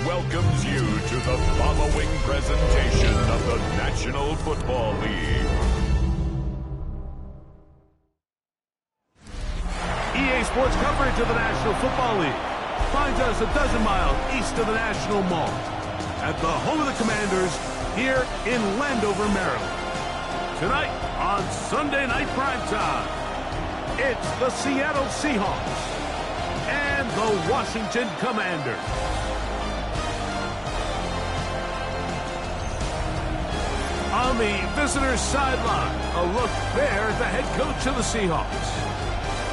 Welcomes you to the following presentation of the National Football League. EA Sports coverage of the National Football League finds us a dozen miles east of the National Mall at the home of the Commanders here in Landover, Maryland. Tonight on Sunday Night Primetime, it's the Seattle Seahawks and the Washington Commanders. On the visitor's sideline, a look there at the head coach of the Seahawks.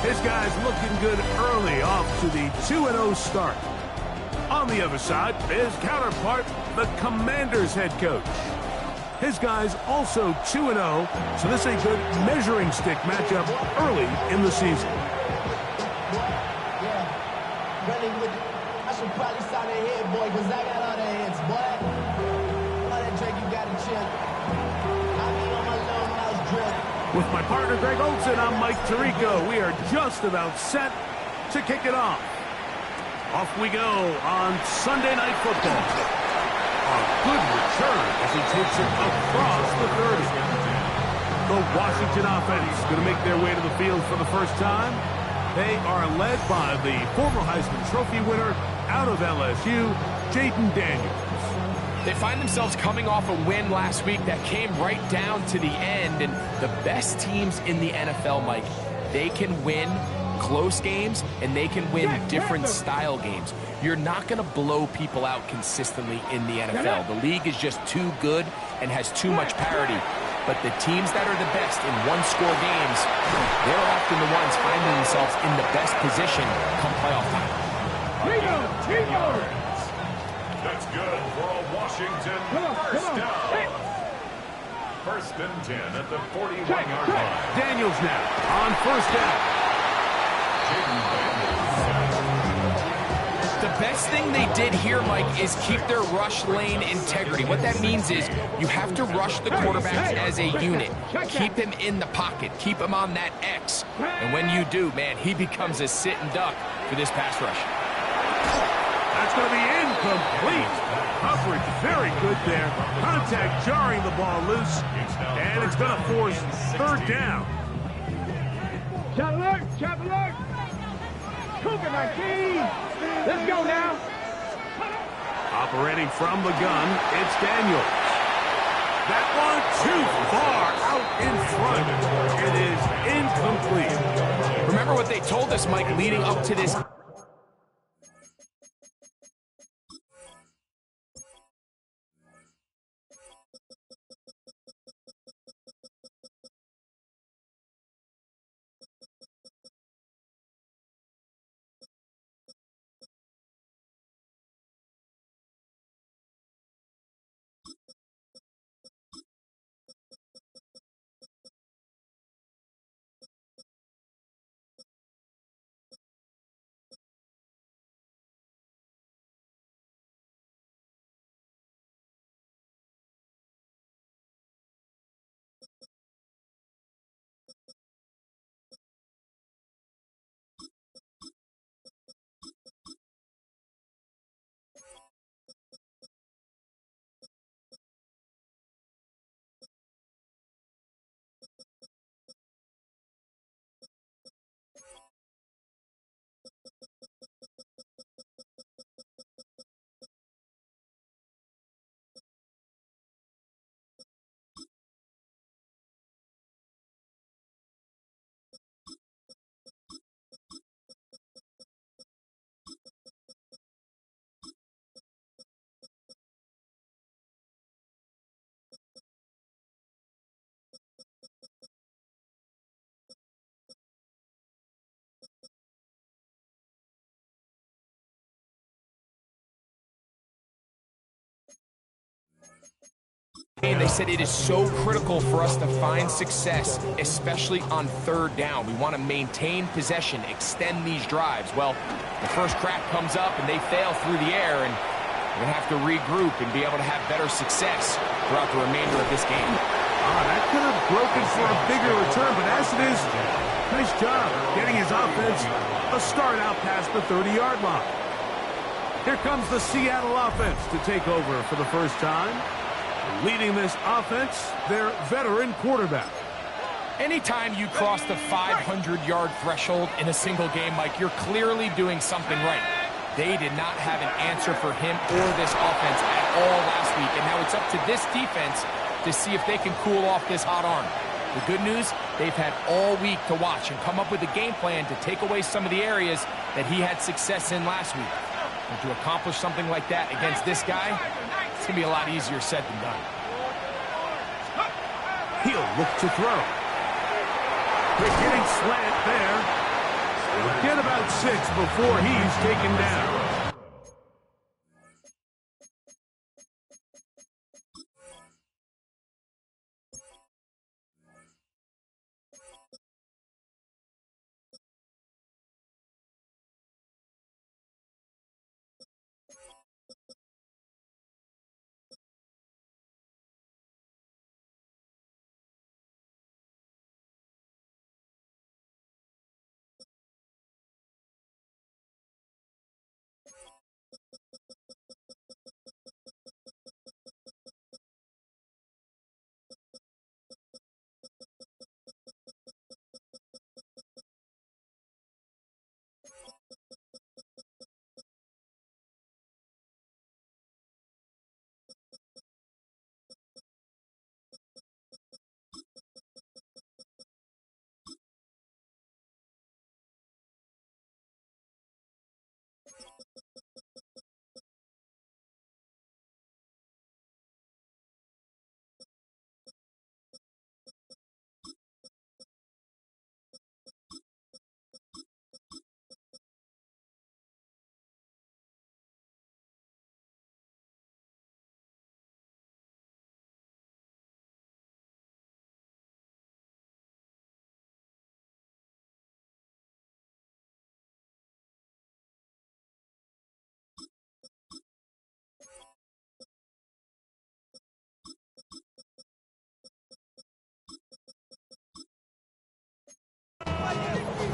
His guys looking good early off to the 2-0 start. On the other side, his counterpart, the Commanders head coach. His guys also 2-0, so this is a good measuring stick matchup early in the season. Yeah, I should probably sign a head, boy, because I got all the heads, boy. All that Drake, you got to chill. With my partner, Greg Olson, I'm Mike Tirico. We are just about set to kick it off. Off we go on Sunday Night Football. A good return as he takes it across the 30. The Washington offense going to make their way to the field for the first time. They are led by the former Heisman Trophy winner out of LSU, Jaden Daniels. They find themselves coming off a win last week that came right down to the end, and the best teams in the NFL, Mike, they can win close games and they can win different style games. You're not going to blow people out consistently in the NFL. The league is just too good and has too much parity. But the teams that are the best in one-score games, they're often the ones finding themselves in the best position come playoff time. That's good for a Washington first down. First and 10 at the 41-yard line. Daniels now on first down. The best thing they did here, Mike, is keep their rush lane integrity. What that means is you have to rush the quarterbacks as a unit. Keep him in the pocket. Keep him on that X. And when you do, man, he becomes a sit-and duck for this pass rush. That's going to be incomplete. Coverage very good there. Contact jarring the ball loose. And it's going to force third down. Chop alert! Chop alert! Cougar 19! Let's go now! Operating from the gun, it's Daniels. That one too far out in front. It is incomplete. Remember what they told us, Mike, leading up to this And they said it is so critical for us to find success, especially on third down. We want to maintain possession, extend these drives. Well, the first crack comes up and they fail through the air, and we're going to have to regroup and be able to have better success throughout the remainder of this game. That could have broken for a bigger return, but as it is, nice job getting his offense a start out past the 30-yard line. Here comes the Seattle offense to take over for the first time. Leading this offense, their veteran quarterback. Anytime you cross the 500-yard threshold in a single game, Mike, you're clearly doing something right. They did not have an answer for him or this offense at all last week, and now it's up to this defense to see if they can cool off this hot arm. The good news, they've had all week to watch and come up with a game plan to take away some of the areas that he had success in last week. And to accomplish something like that against this guy, it's going to be a lot easier said than done. He'll look to throw. They're getting slant there. He'll get about 6 before he's taken down.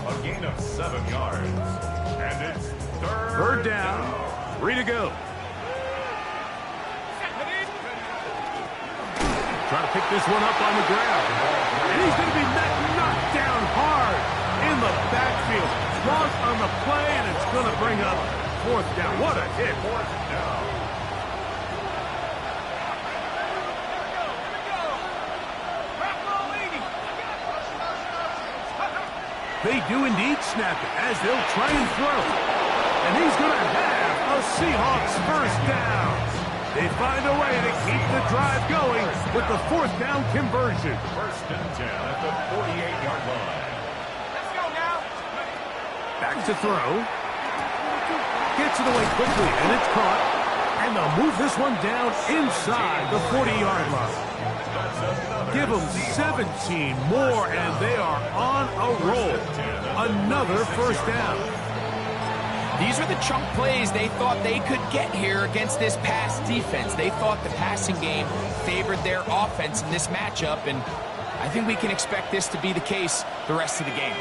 A gain of 7 yards. And it's Third down. 3 to go. Try to pick this one up on the ground. And he's going to be knocked down hard in the backfield. Lost on the play, and it's going to bring up 4th down. What a hit. 4th down. They do indeed snap it as they'll try and throw. And he's going to have a Seahawks first down. They find a way to keep the drive going with the 4th down conversion. 1st and 10 at the 48-yard line. Let's go now. Back to throw. Gets it away quickly, and it's caught. And they'll move this one down inside the 40-yard line. Give them 17 more, and they are on a roll. Another first down. These are the chunk plays they thought they could get here against this pass defense. They thought the passing game favored their offense in this matchup, and I think we can expect this to be the case the rest of the game.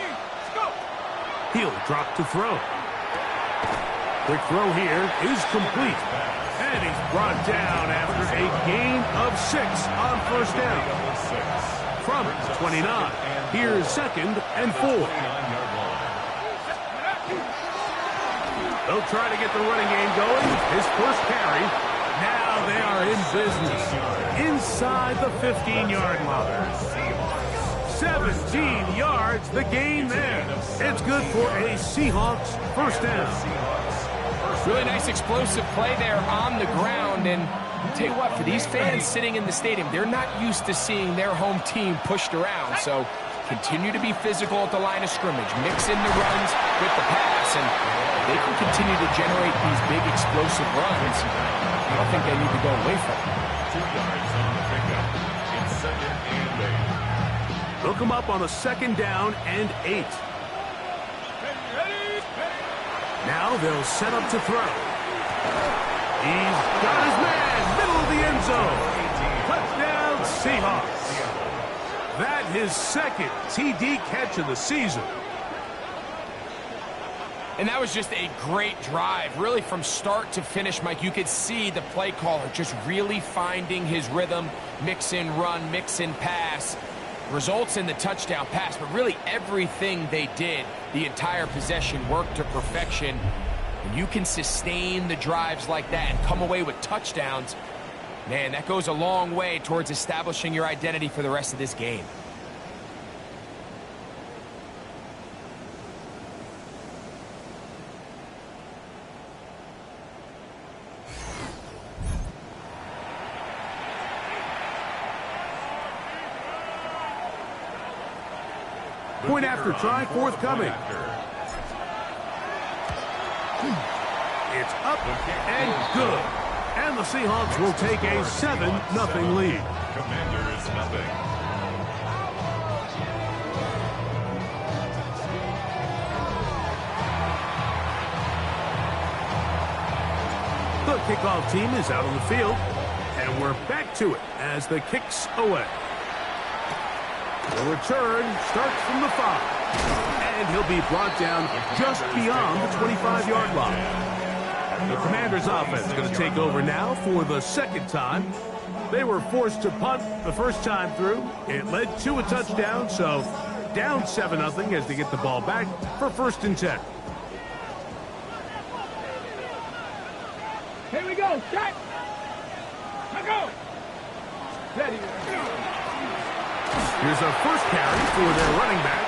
He'll drop to throw. Quick throw here is complete. And he's brought down after a gain of 6 on first down. From 29, here's 2nd and 4. They'll try to get the running game going. His first carry. Now they are in business. Inside the 15-yard line. 17 yards, the gain there. It's good for a Seahawks first down. Really nice explosive play there on the ground, and I'll tell you what, for these fans sitting in the stadium, they're not used to seeing their home team pushed around, so continue to be physical at the line of scrimmage, mix in the runs with the pass, and they can continue to generate these big explosive runs. I don't think they need to go away from it. yards on the pickup. It's 2nd and 8. Look him up on a 2nd down and 8. Now they'll set up to throw. He's got his man, middle of the end zone. Touchdown, Seahawks. That his 2nd TD catch of the season. And that was just a great drive. Really from start to finish, Mike, you could see the play caller just really finding his rhythm. Mix in run, mix in pass. Results in the touchdown pass, but really everything they did, the entire possession worked to perfection. And you can sustain the drives like that and come away with touchdowns. Man, that goes a long way towards establishing your identity for the rest of this game. Point after try forthcoming. It's up and good. And the Seahawks will take a 7-0 lead. Commanders nothing. The kickoff team is out on the field. And we're back to it as the kick's away. The return starts from the 5. And he'll be brought down just beyond the 25-yard line. The Commanders' offense is going to take over now for the 2nd time. They were forced to punt the first time through. It led to a touchdown, so down 7-0 as they get the ball back for 1st and 10. Here we go. Set. Now go. Ready. Here's a first carry for their running back.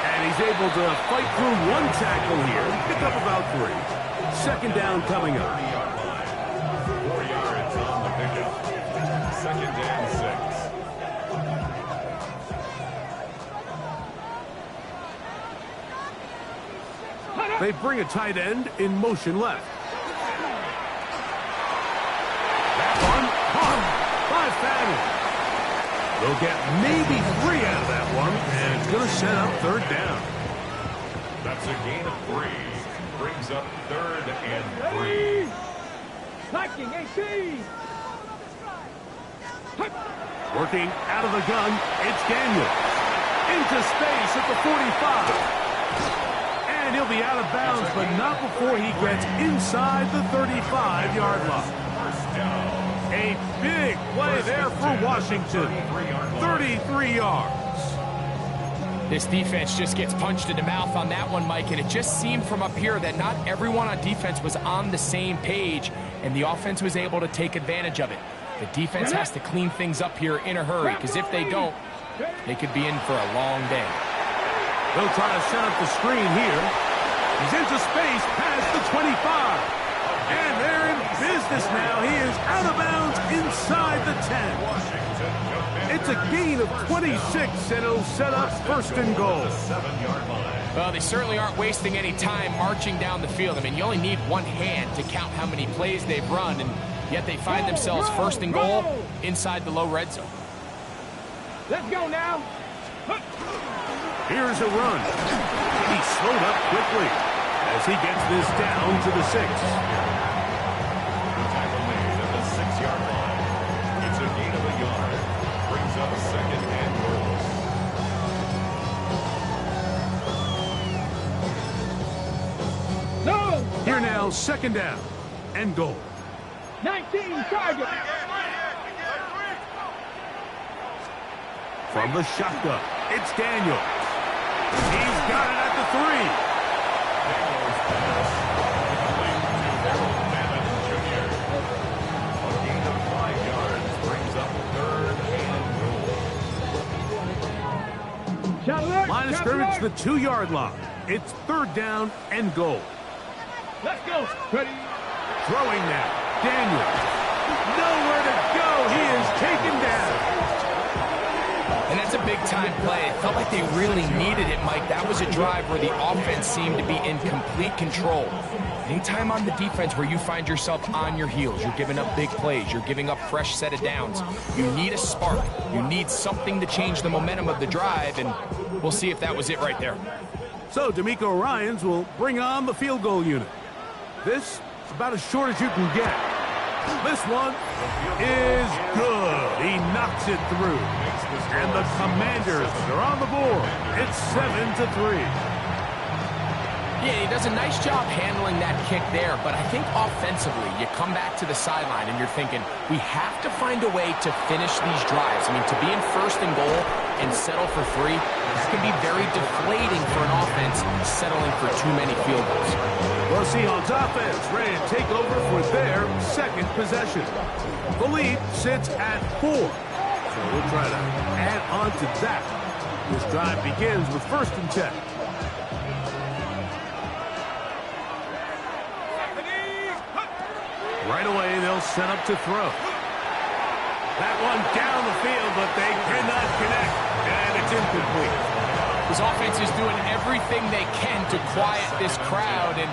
And he's able to fight through one tackle here. Pick up about 3. 2nd down coming up. 4 yards on the pickup. 2nd and 6. They bring a tight end in motion left. That one caught by Fadden. They'll get maybe 3 out of that one, and it's going to set up 3rd down. That's a gain of 3. Brings up 3rd and 3. Liking AC. Working out of the gun, it's Daniel. Into space at the 45. And he'll be out of bounds, but not before he gets inside the 35-yard line. First down. A big play there for Washington. 33 yards. This defense just gets punched in the mouth on that one, Mike, and it just seemed from up here that not everyone on defense was on the same page, and the offense was able to take advantage of it. The defense has to clean things up here in a hurry, because if they don't, they could be in for a long day. They'll try to set up the screen here. He's into space past the 25. And they're in business now. He is out of bounds inside the 10. It's a gain of 26, and it'll set up 1st and goal. Well, they certainly aren't wasting any time marching down the field. I mean, you only need one hand to count how many plays they've run, and yet they find themselves 1st and goal inside the low red zone. Let's go now. Here's a run. He slowed up quickly as he gets this down to the 6. Tackle made at the 6-yard line. It's a gain of a yard. Brings up 2nd and goal. No. Here now, 2nd down and goal. 19 target. From the shotgun, it's Daniel. He's got it at the 3. Daniels pass. Complete to Madden Jr. A gain of 5 yards. Brings up 3rd and goal. Shot alert. Line of Shot scrimmage, alert. the 2-yard line. It's 3rd down and goal. Let's go. Ready. Throwing now, Daniel. Nowhere to go. He is taken down. And that's a big-time play. It felt like they really needed it, Mike. That was a drive where the offense seemed to be in complete control. Anytime on the defense where you find yourself on your heels, you're giving up big plays, you're giving up fresh set of downs, you need a spark. You need something to change the momentum of the drive, and we'll see if that was it right there. So D'Amico Ryans will bring on the field goal unit. This is about as short as you can get. This one is good. He knocks it through. And the Commanders are on the board. It's 7-3. Yeah, he does a nice job handling that kick there, but I think offensively, you come back to the sideline and you're thinking, we have to find a way to finish these drives. I mean, to be in first and goal and settle for 3, that can be very deflating for an offense settling for too many field goals. Well, Seahawks offense ready to take over for their second possession. The lead sits at 4, so we'll try to add on to that. This drive begins with 1st and 10. Right away, they'll set up to throw. That one down the field, but they cannot connect, and it's incomplete. His offense is doing everything they can to quiet this crowd, and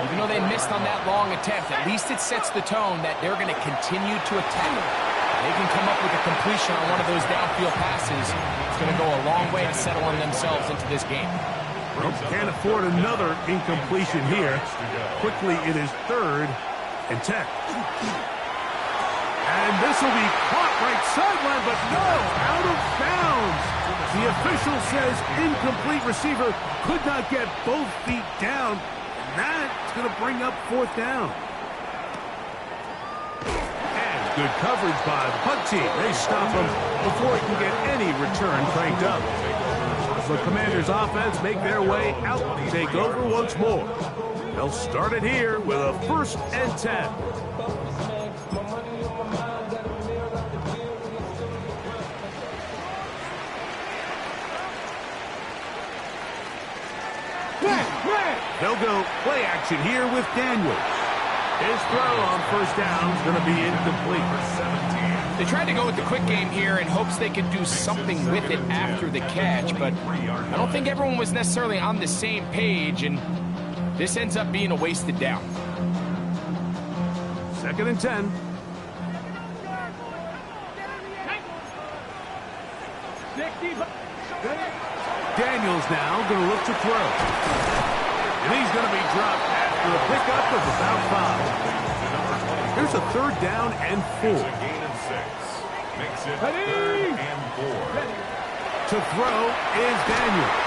even though they missed on that long attempt, at least it sets the tone that they're going to continue to attack. They can come up with a completion on one of those downfield passes. It's going to go a long way to settling themselves into this game. Well, can't afford another incompletion here. Quickly, it is 3rd and 10. And this will be caught right sideline, but no, out of bounds. The official says incomplete. Receiver could not get both feet down. And that's going to bring up 4th down. And good coverage by the punt team. They stop him before he can get any return cranked up. The Commanders' offense make their way out, take over once more. They'll start it here with a 1st and 10. They'll go play action here with Daniels. His throw on 1st down is going to be incomplete. They tried to go with the quick game here in hopes they could do something with it after the catch, but I don't think everyone was necessarily on the same page, and this ends up being a wasted down. 2nd and 10. Daniels now going to look to throw. And he's going to be dropped after a pickup of about 5. Here's a 3rd down and 4. It's a gain of 6. Makes it 3rd and 4. To throw is Daniels.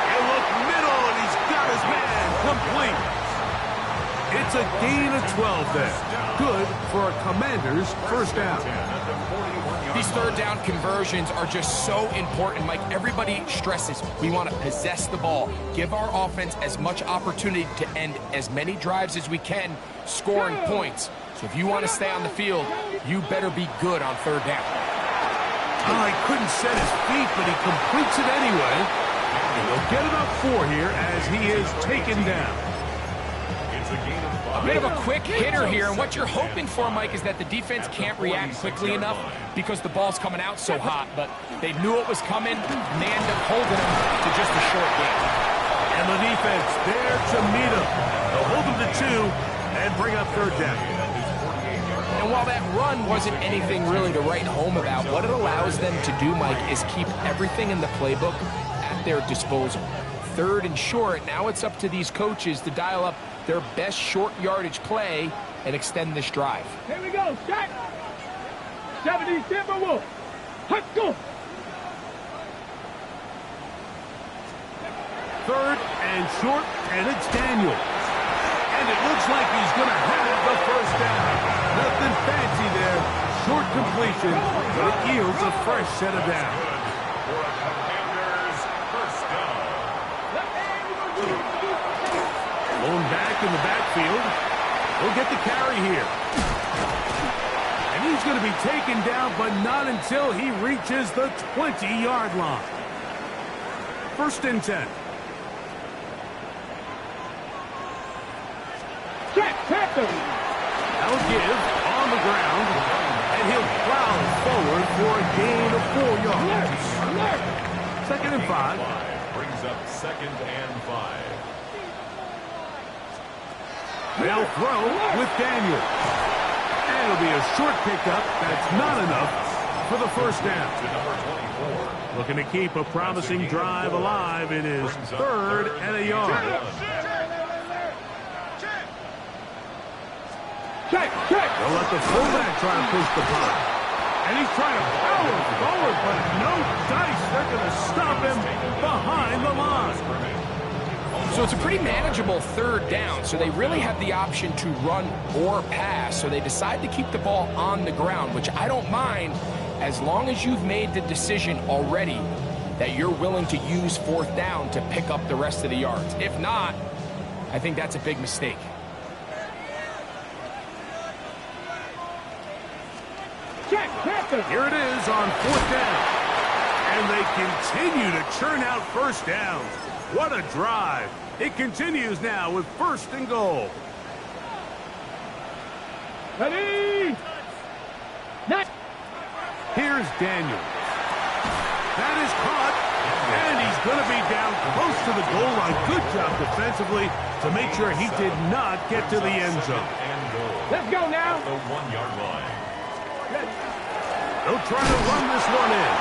And look middle, and he's got his man complete. It's a gain of 12 there. Good for a Commander's 1st down. These 3rd down conversions are just so important. Like everybody stresses, we want to possess the ball, give our offense as much opportunity to end as many drives as we can, scoring points. So if you want to stay on the field, you better be good on 3rd down. Oh, he couldn't set his feet, but he completes it anyway. And he'll get about 4 here as he is taken down. A bit of a quick hitter here, and what you're hoping for, Mike, is that the defense can't react quickly enough because the ball's coming out so hot, but they knew it was coming, and they end up holding him to just a short game. And the defense there to meet him. They'll hold him to 2 and bring up 3rd down. And while that run wasn't anything really to write home about, what it allows them to do, Mike, is keep everything in the playbook at their disposal. 3rd and short, now it's up to these coaches to dial up their best short yardage play and extend this drive. Here we go, set. 70 Timberwolves. Let's go. 3rd and short, and it's Daniels. And it looks like he's going to have the 1st down. Nothing fancy there. Short completion, but it yields a fresh set of downs. Blown back in the backfield. He'll get the carry here. And he's going to be taken down, but not until he reaches the 20-yard line. 1st and 10. That'll give on the ground, and he'll plow forward for a gain of 4 yards. 2nd and 5. Brings up 2nd and 5. They'll throw with Daniel. And it'll be a short pickup. That's not enough for the first down. To number 24. Looking to keep a promising drive alive. It is 3rd and a yard. Check. They'll let the fullback try to push the punt. And he's trying to power forward, but no dice. They're going to stop him behind the line. So it's a pretty manageable 3rd down, so they really have the option to run or pass, so they decide to keep the ball on the ground, which I don't mind as long as you've made the decision already that you're willing to use 4th down to pick up the rest of the yards. If not, I think that's a big mistake. Check. Here it is on 4th down. And they continue to churn out first downs. What a drive. It continues now with 1st and goal. Ready? Next. Here's Daniel. That is caught. And he's going to be down close to the goal line. Good job defensively to make sure he did not get to the end zone. And goal. Let's go now. The 1-yard line. They'll try to run this one in.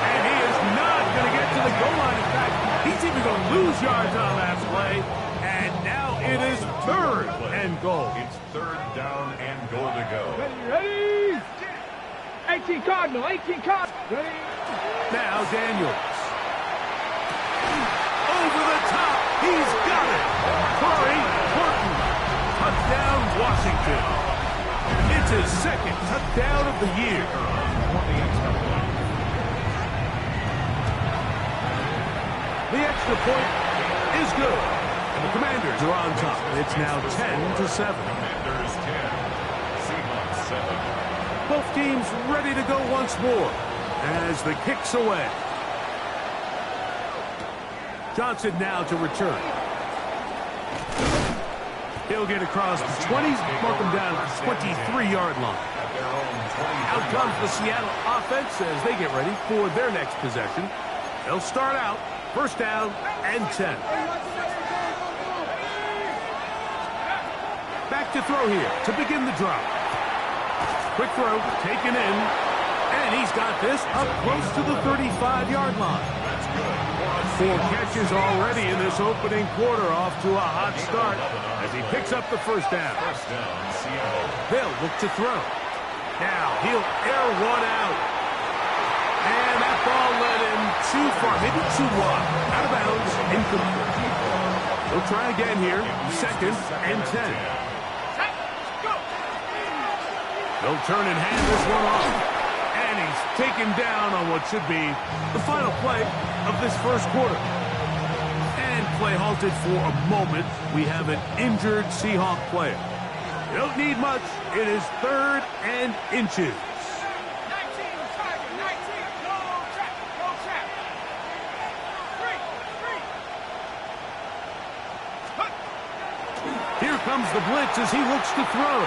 And he is not going to get to the goal line. In fact, he's even going to lose yards on that play. And now it is 3rd and goal. It's 3rd down and goal to go. Ready? 18 Cardinal. Ready? Now Daniels. Over the top. He's got it. Corey Horton. Touchdown, Washington. It's his 2nd touchdown of the year. The extra point is good. And the Commanders are on top. It's now 10-7. Commanders 10. Seahawks 7. Both teams ready to go once more as the kick's away. Johnson now to return. He'll get across the 20s, mark him down at the 23-yard line. Out comes the Seattle offense as they get ready for their next possession. They'll start out 1st down and 10. Back to throw here to begin the drive. Quick throw, taken in, and he's got this up close to the 35-yard line. 4 catches already in this opening quarter, off to a hot start as he picks up the 1st down. Seattle. They'll look to throw. Now he'll air one out. And that ball led him too far, maybe too wide. Out of bounds, incomplete. He'll try again here, 2nd and 10. They'll turn and hand this one off. And he's taken down on what should be the final play of this 1st quarter. And play halted for a moment. We have an injured Seahawk player. You don't need much. It is 3rd and inches. Here comes the blitz as he looks to throw.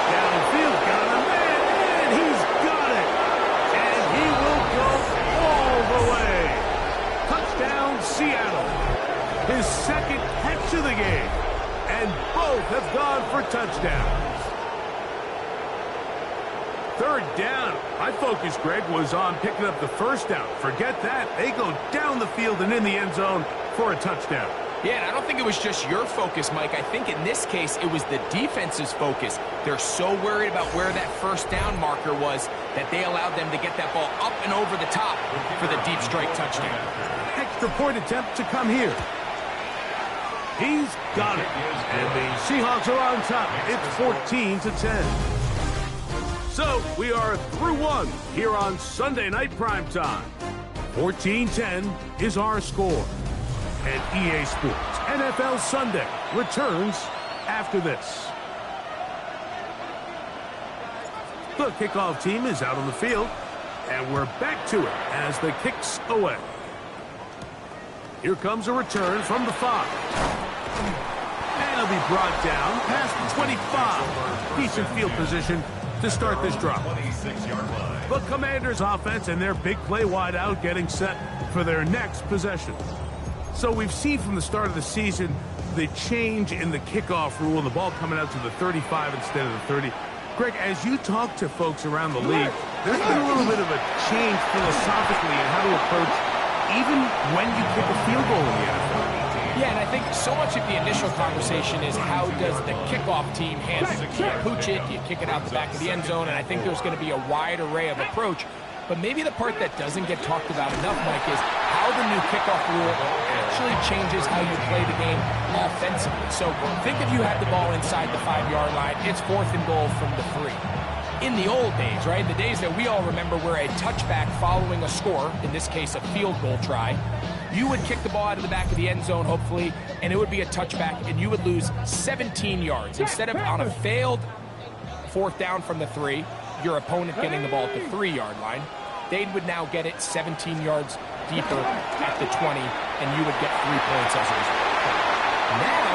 Downfield, got a man, and he's got it. And he will go all the way. Touchdown, Seattle. His 2nd catch of the game. And both have gone for touchdowns. 3rd down. My focus, Greg, was on picking up the 1st down. Forget that. They go down the field and in the end zone for a touchdown. Yeah, and I don't think it was just your focus, Mike. I think in this case, it was the defense's focus. They're so worried about where that 1st down marker was that they allowed them to get that ball up and over the top for the deep strike touchdown. Extra point attempt to come here. He's got it. And the Seahawks are on top. It's 14-10. So we are through one here on Sunday Night Primetime. 14-10 is our score. And EA Sports NFL Sunday returns after this. The kickoff team is out on the field, and we're back to it as the kick's away. Here comes a return from the 5. And it'll be brought down past the 25. Decent field position to start this drive. The Commanders' offense and their big play wideout getting set for their next possession. So we've seen from the start of the season the change in the kickoff rule and the ball coming out to the 35 instead of the 30. Greg, as you talk to folks around the league, there's been a little bit of a change philosophically in how to approach even when you kick a field goal in the NFL. Yeah, and I think so much of the initial conversation is how does the kickoff team handle it? Do you pooch it? Do you kick it out the back of the end zone? And I think there's going to be a wide array of approach. But maybe the part that doesn't get talked about enough, Mike, is how the new kickoff rule actually changes how you play the game offensively. So think if you had the ball inside the 5-yard line, it's 4th and goal from the 3. In the old days, right, the days that we all remember where a touchback following a score, in this case a field goal try, you would kick the ball out of the back of the end zone, hopefully, and it would be a touchback, and you would lose 17 yards. Instead of on a failed 4th down from the 3, your opponent getting the ball at the 3-yard line, they would now get it 17 yards deeper at the 20, and you would get 3 points as a result. Now,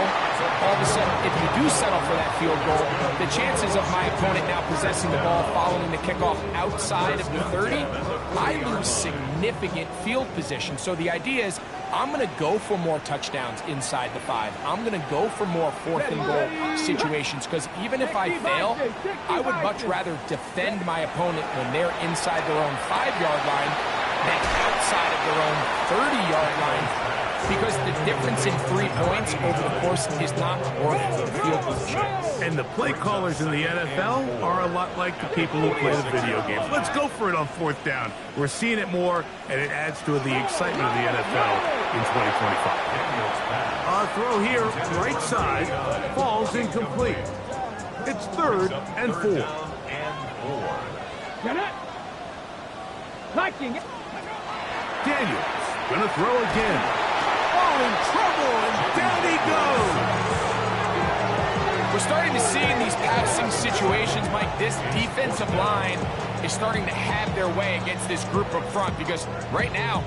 all of a sudden, if you do settle for that field goal, the chances of my opponent now possessing the ball following the kickoff outside of the 30, I lose significant field position. So the idea is I'm going to go for more touchdowns inside the 5. I'm going to go for more 4th and goal situations because even if I fail, I would much rather defend my opponent when they're inside their own 5-yard line than outside of their own 30-yard line. Because the difference in 3 points over the course is not worth the field position. And the play callers in the NFL are a lot like the people who play the video games. Let's go for it on 4th down. We're seeing it more, and it adds to the excitement of the NFL in 2025. A throw here, right side, falls incomplete. It's 3rd and 4. Daniels gonna throw again. In trouble, and down he goes. We're starting to see in these passing situations, Mike, this defensive line is starting to have their way against this group up front because right now,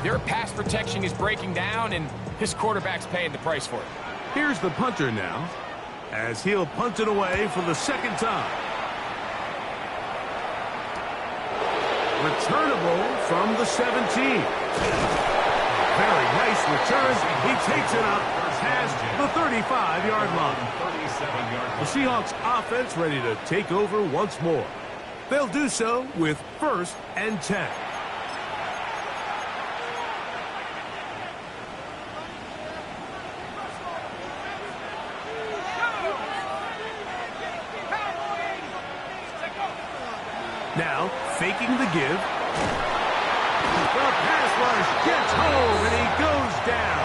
their pass protection is breaking down, and his quarterback's paying the price for it. Here's the punter now, as he'll punt it away for the 2nd time. Returnable from the 17. Very nice return. He takes it up past the 35-yard line. The Seahawks offense ready to take over once more. They'll do so with 1st and 10. Now, faking the give. The pass rush gets home, and he goes down.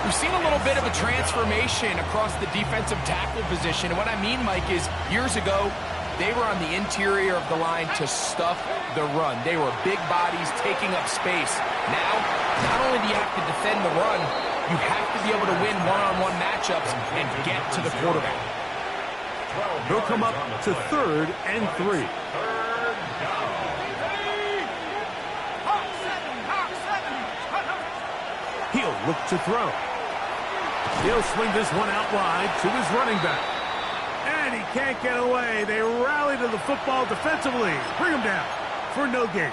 We've seen a little bit of a transformation across the defensive tackle position. And what I mean, Mike, is years ago, they were on the interior of the line to stuff the run. They were big bodies taking up space. Now, not only do you have to defend the run, you have to be able to win one-on-one matchups and get to the quarterback. They'll come up to 3rd and 3. He'll look to throw. He'll swing this one out wide to his running back. And he can't get away. They rally to the football defensively. Bring him down for no gain.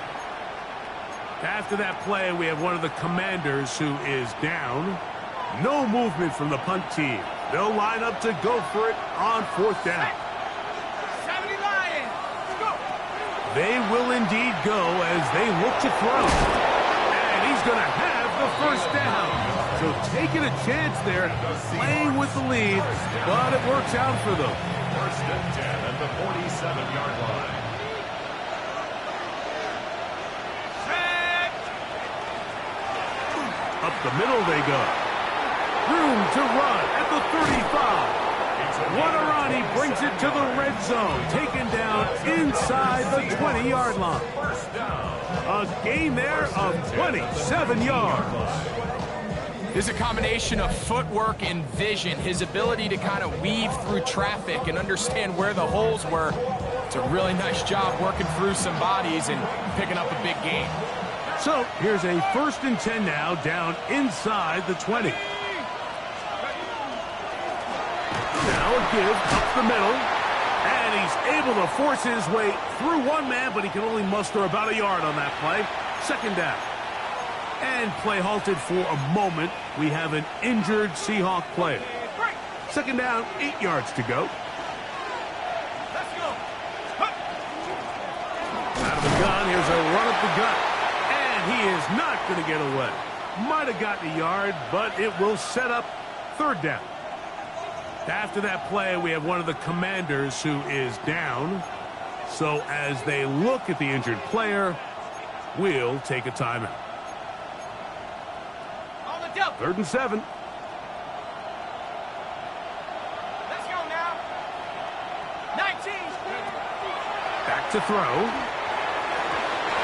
After that play, we have one of the Commanders who is down. No movement from the punt team. They'll line up to go for it on 4th down. They will indeed go as they look to throw. And he's going to have the 1st down. So taking a chance there, playing with the lead, but it works out for them. 1st and 10 at the 47-yard line. Up the middle they go. Room to run at the 35. Waterani brings it to the red zone, taken down inside the 20-yard line. A gain there of 27 yards. There's a combination of footwork and vision, his ability to kind of weave through traffic and understand where the holes were. It's a really nice job working through some bodies and picking up a big gain. So here's a 1st and 10 now, down inside the 20. Now a give up the middle, and he's able to force his way through one man, but he can only muster about a yard on that play. 2nd down. And play halted for a moment. We have an injured Seahawk player. Second down, 8 yards to go. Let's go. Out of the gun, here's a run up the gut. And he is not going to get away. Might have gotten a yard, but it will set up third down. After that play, we have one of the commanders who is down. So as they look at the injured player, we'll take a timeout. On the double. 3rd and 7. Let's go now. 19. Back to throw.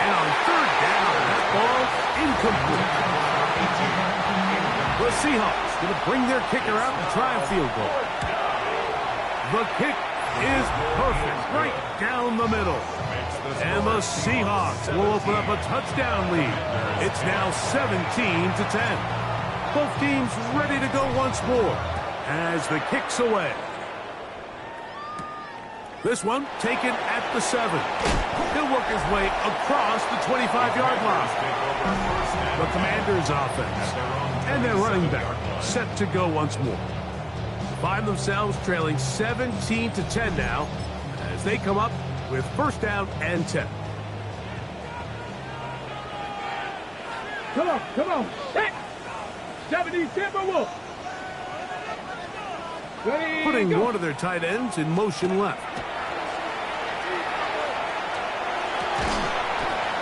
And on third down, that ball incomplete. The Seahawks going to bring their kicker out and try a field goal. The kick is perfect, right down the middle. And the Seahawks will open up a touchdown lead. It's now 17-10. Both teams ready to go once more as the kick's away. This one taken at the 7. He'll work his way across the 25-yard line. The Commanders' offense and their running back set to go once more. Find themselves trailing 17-10 now as they come up with first down and 10. Come on, come on. Set. 70 Timberwolves. Putting one of their tight ends in motion left.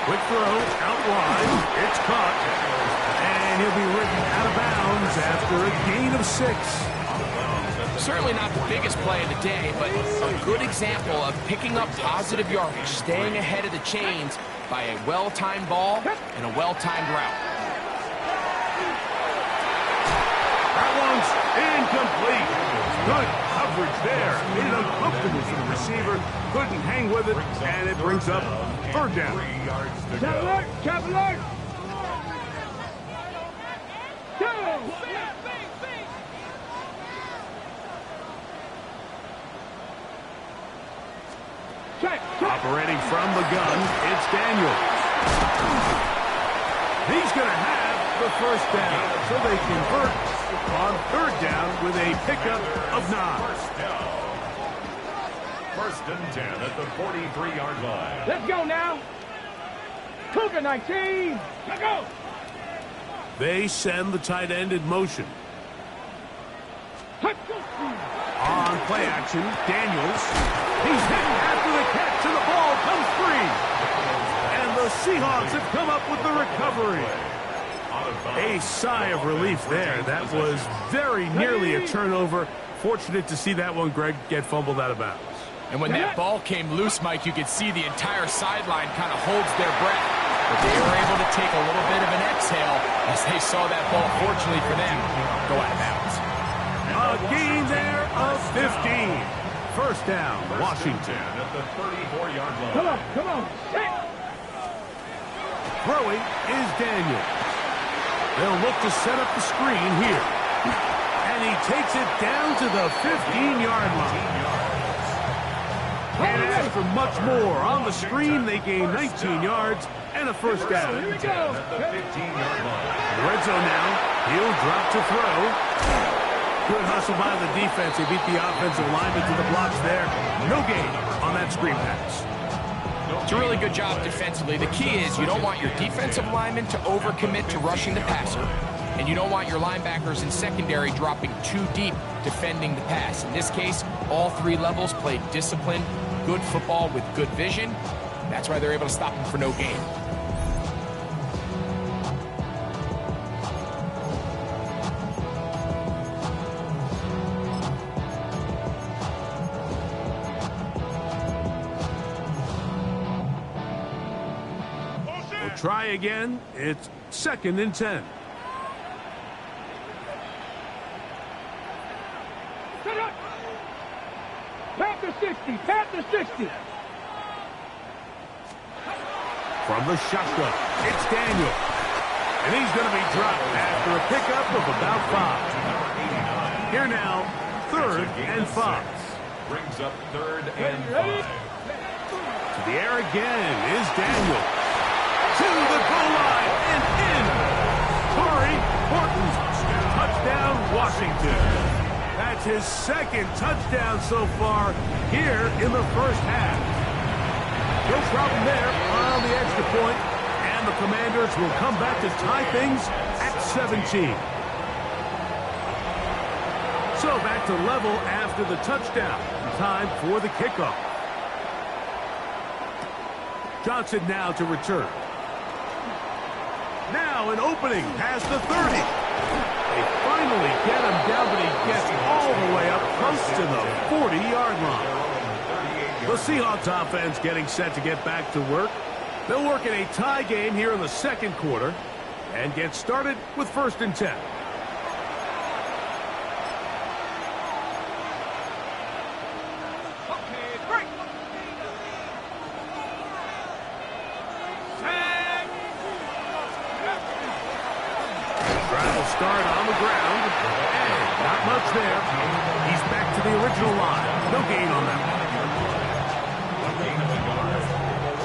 Quick throw, out wide. It's caught. And he'll be written out of bounds after a gain of 6. Certainly not the biggest play of the day, but a good example of picking up positive yardage, staying ahead of the chains by a well-timed ball and a well-timed route. That one's incomplete. Good coverage there. Made it uncomfortable for the receiver. Couldn't hang with it, and it brings up third down. Cap alert, cap alert. Go. Check. Operating from the gun, it's Daniel. He's going to have the first down, so they convert on third down with a pickup of 9. First and 10 at the 43-yard line. Let's go now. Cougar 19. Let's go. They send the tight end in motion. Let's go. On play action, Daniels. He's hit after the catch, and the ball comes free. And the Seahawks have come up with the recovery. A sigh of relief there. That was very nearly a turnover. Fortunate to see that one, Greg, get fumbled out of bounds. And when that ball came loose, Mike, you could see the entire sideline kind of holds their breath. But they were able to take a little bit of an exhale as they saw that ball, fortunately for them, go out of bounds. A gain there of 15. First down, Washington. At the 34-yard line. Come on, come on. Set. Throwing is Daniel. They'll look to set up the screen here. And he takes it down to the 15-yard line. And after much more on the screen, they gain 19 yards and a first down. Here we go. At the 15-yard line. Red zone now. He'll drop to throw. Good hustle by the defense. They beat the offensive lineman to the blocks there. No gain on that screen pass. It's a really good job defensively. The key is you don't want your defensive linemen to overcommit to rushing the passer, and you don't want your linebackers in secondary dropping too deep defending the pass. In this case, all 3 levels played disciplined, good football with good vision. That's why they're able to stop him for no gain. Try again. It's 2nd and 10. Panther 60, Panther 60. From the shotgun, it's Daniel. And he's going to be dropped after a pickup of about 5. Here now, 3rd and 5. Brings up 3rd and 5. To the air again is Daniel. To the goal line and in Torrey Horton. Touchdown, Washington. That's his second touchdown so far here in the first half. No problem there on the extra point, and the Commanders will come back to tie things at 17. So back to level after the touchdown. Time for the kickoff. Johnson now to return. Now an opening past the 30. They finally get him down, but he gets all the way up close to the 40-yard line. The Seahawks offense getting set to get back to work. They'll work in a tie game here in the second quarter and get started with 1st and 10. Start on the ground, and not much there. He's back to the original line. No gain on that one.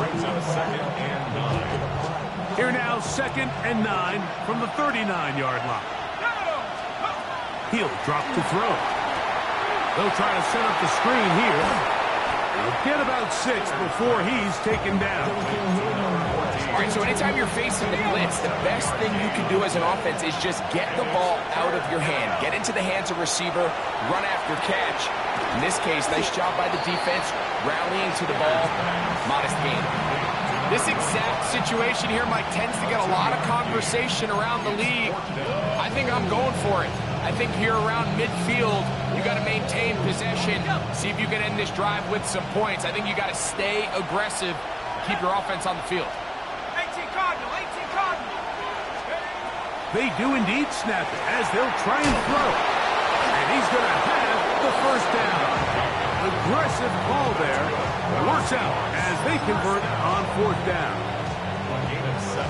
Brings up 2nd and 9. Here now, 2nd and 9 from the 39-yard line. He'll drop to throw. They'll try to set up the screen here. He'll get about 6 before he's taken down. All right, so anytime you're facing the blitz, the best thing you can do as an offense is just get the ball out of your hand. Get into the hands of receiver, run after catch. In this case, nice job by the defense, rallying to the ball, modest gain. This exact situation here, Mike, tends to get a lot of conversation around the league. I think I'm going for it. I think here around midfield, you got to maintain possession, see if you can end this drive with some points. I think you got to stay aggressive, keep your offense on the field. They do indeed snap it as they'll try and throw. And he's going to have the 1st down. Aggressive call there. Works out as they convert on 4th down.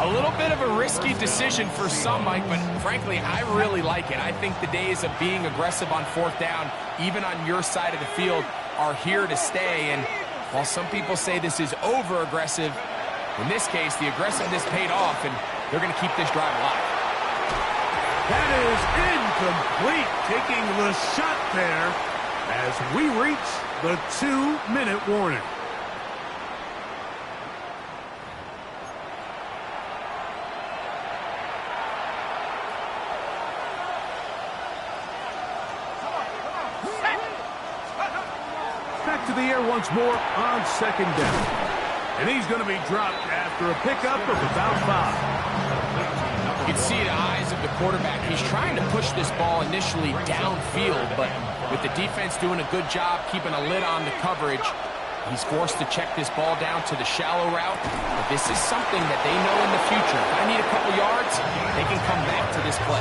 A little bit of a risky decision for some, Mike, but frankly, I really like it. I think the days of being aggressive on 4th down, even on your side of the field, are here to stay. And while some people say this is over-aggressive, in this case, the aggressiveness paid off, and they're going to keep this drive alive. That is incomplete, taking the shot there as we reach the 2-minute warning. Back to the air once more on 2nd down. And he's going to be dropped after a pickup of about 5. You can see the eyes of the quarterback. He's trying to push this ball initially downfield, but with the defense doing a good job keeping a lid on the coverage, he's forced to check this ball down to the shallow route. But this is something that they know in the future. If I need a couple yards, they can come back to this play.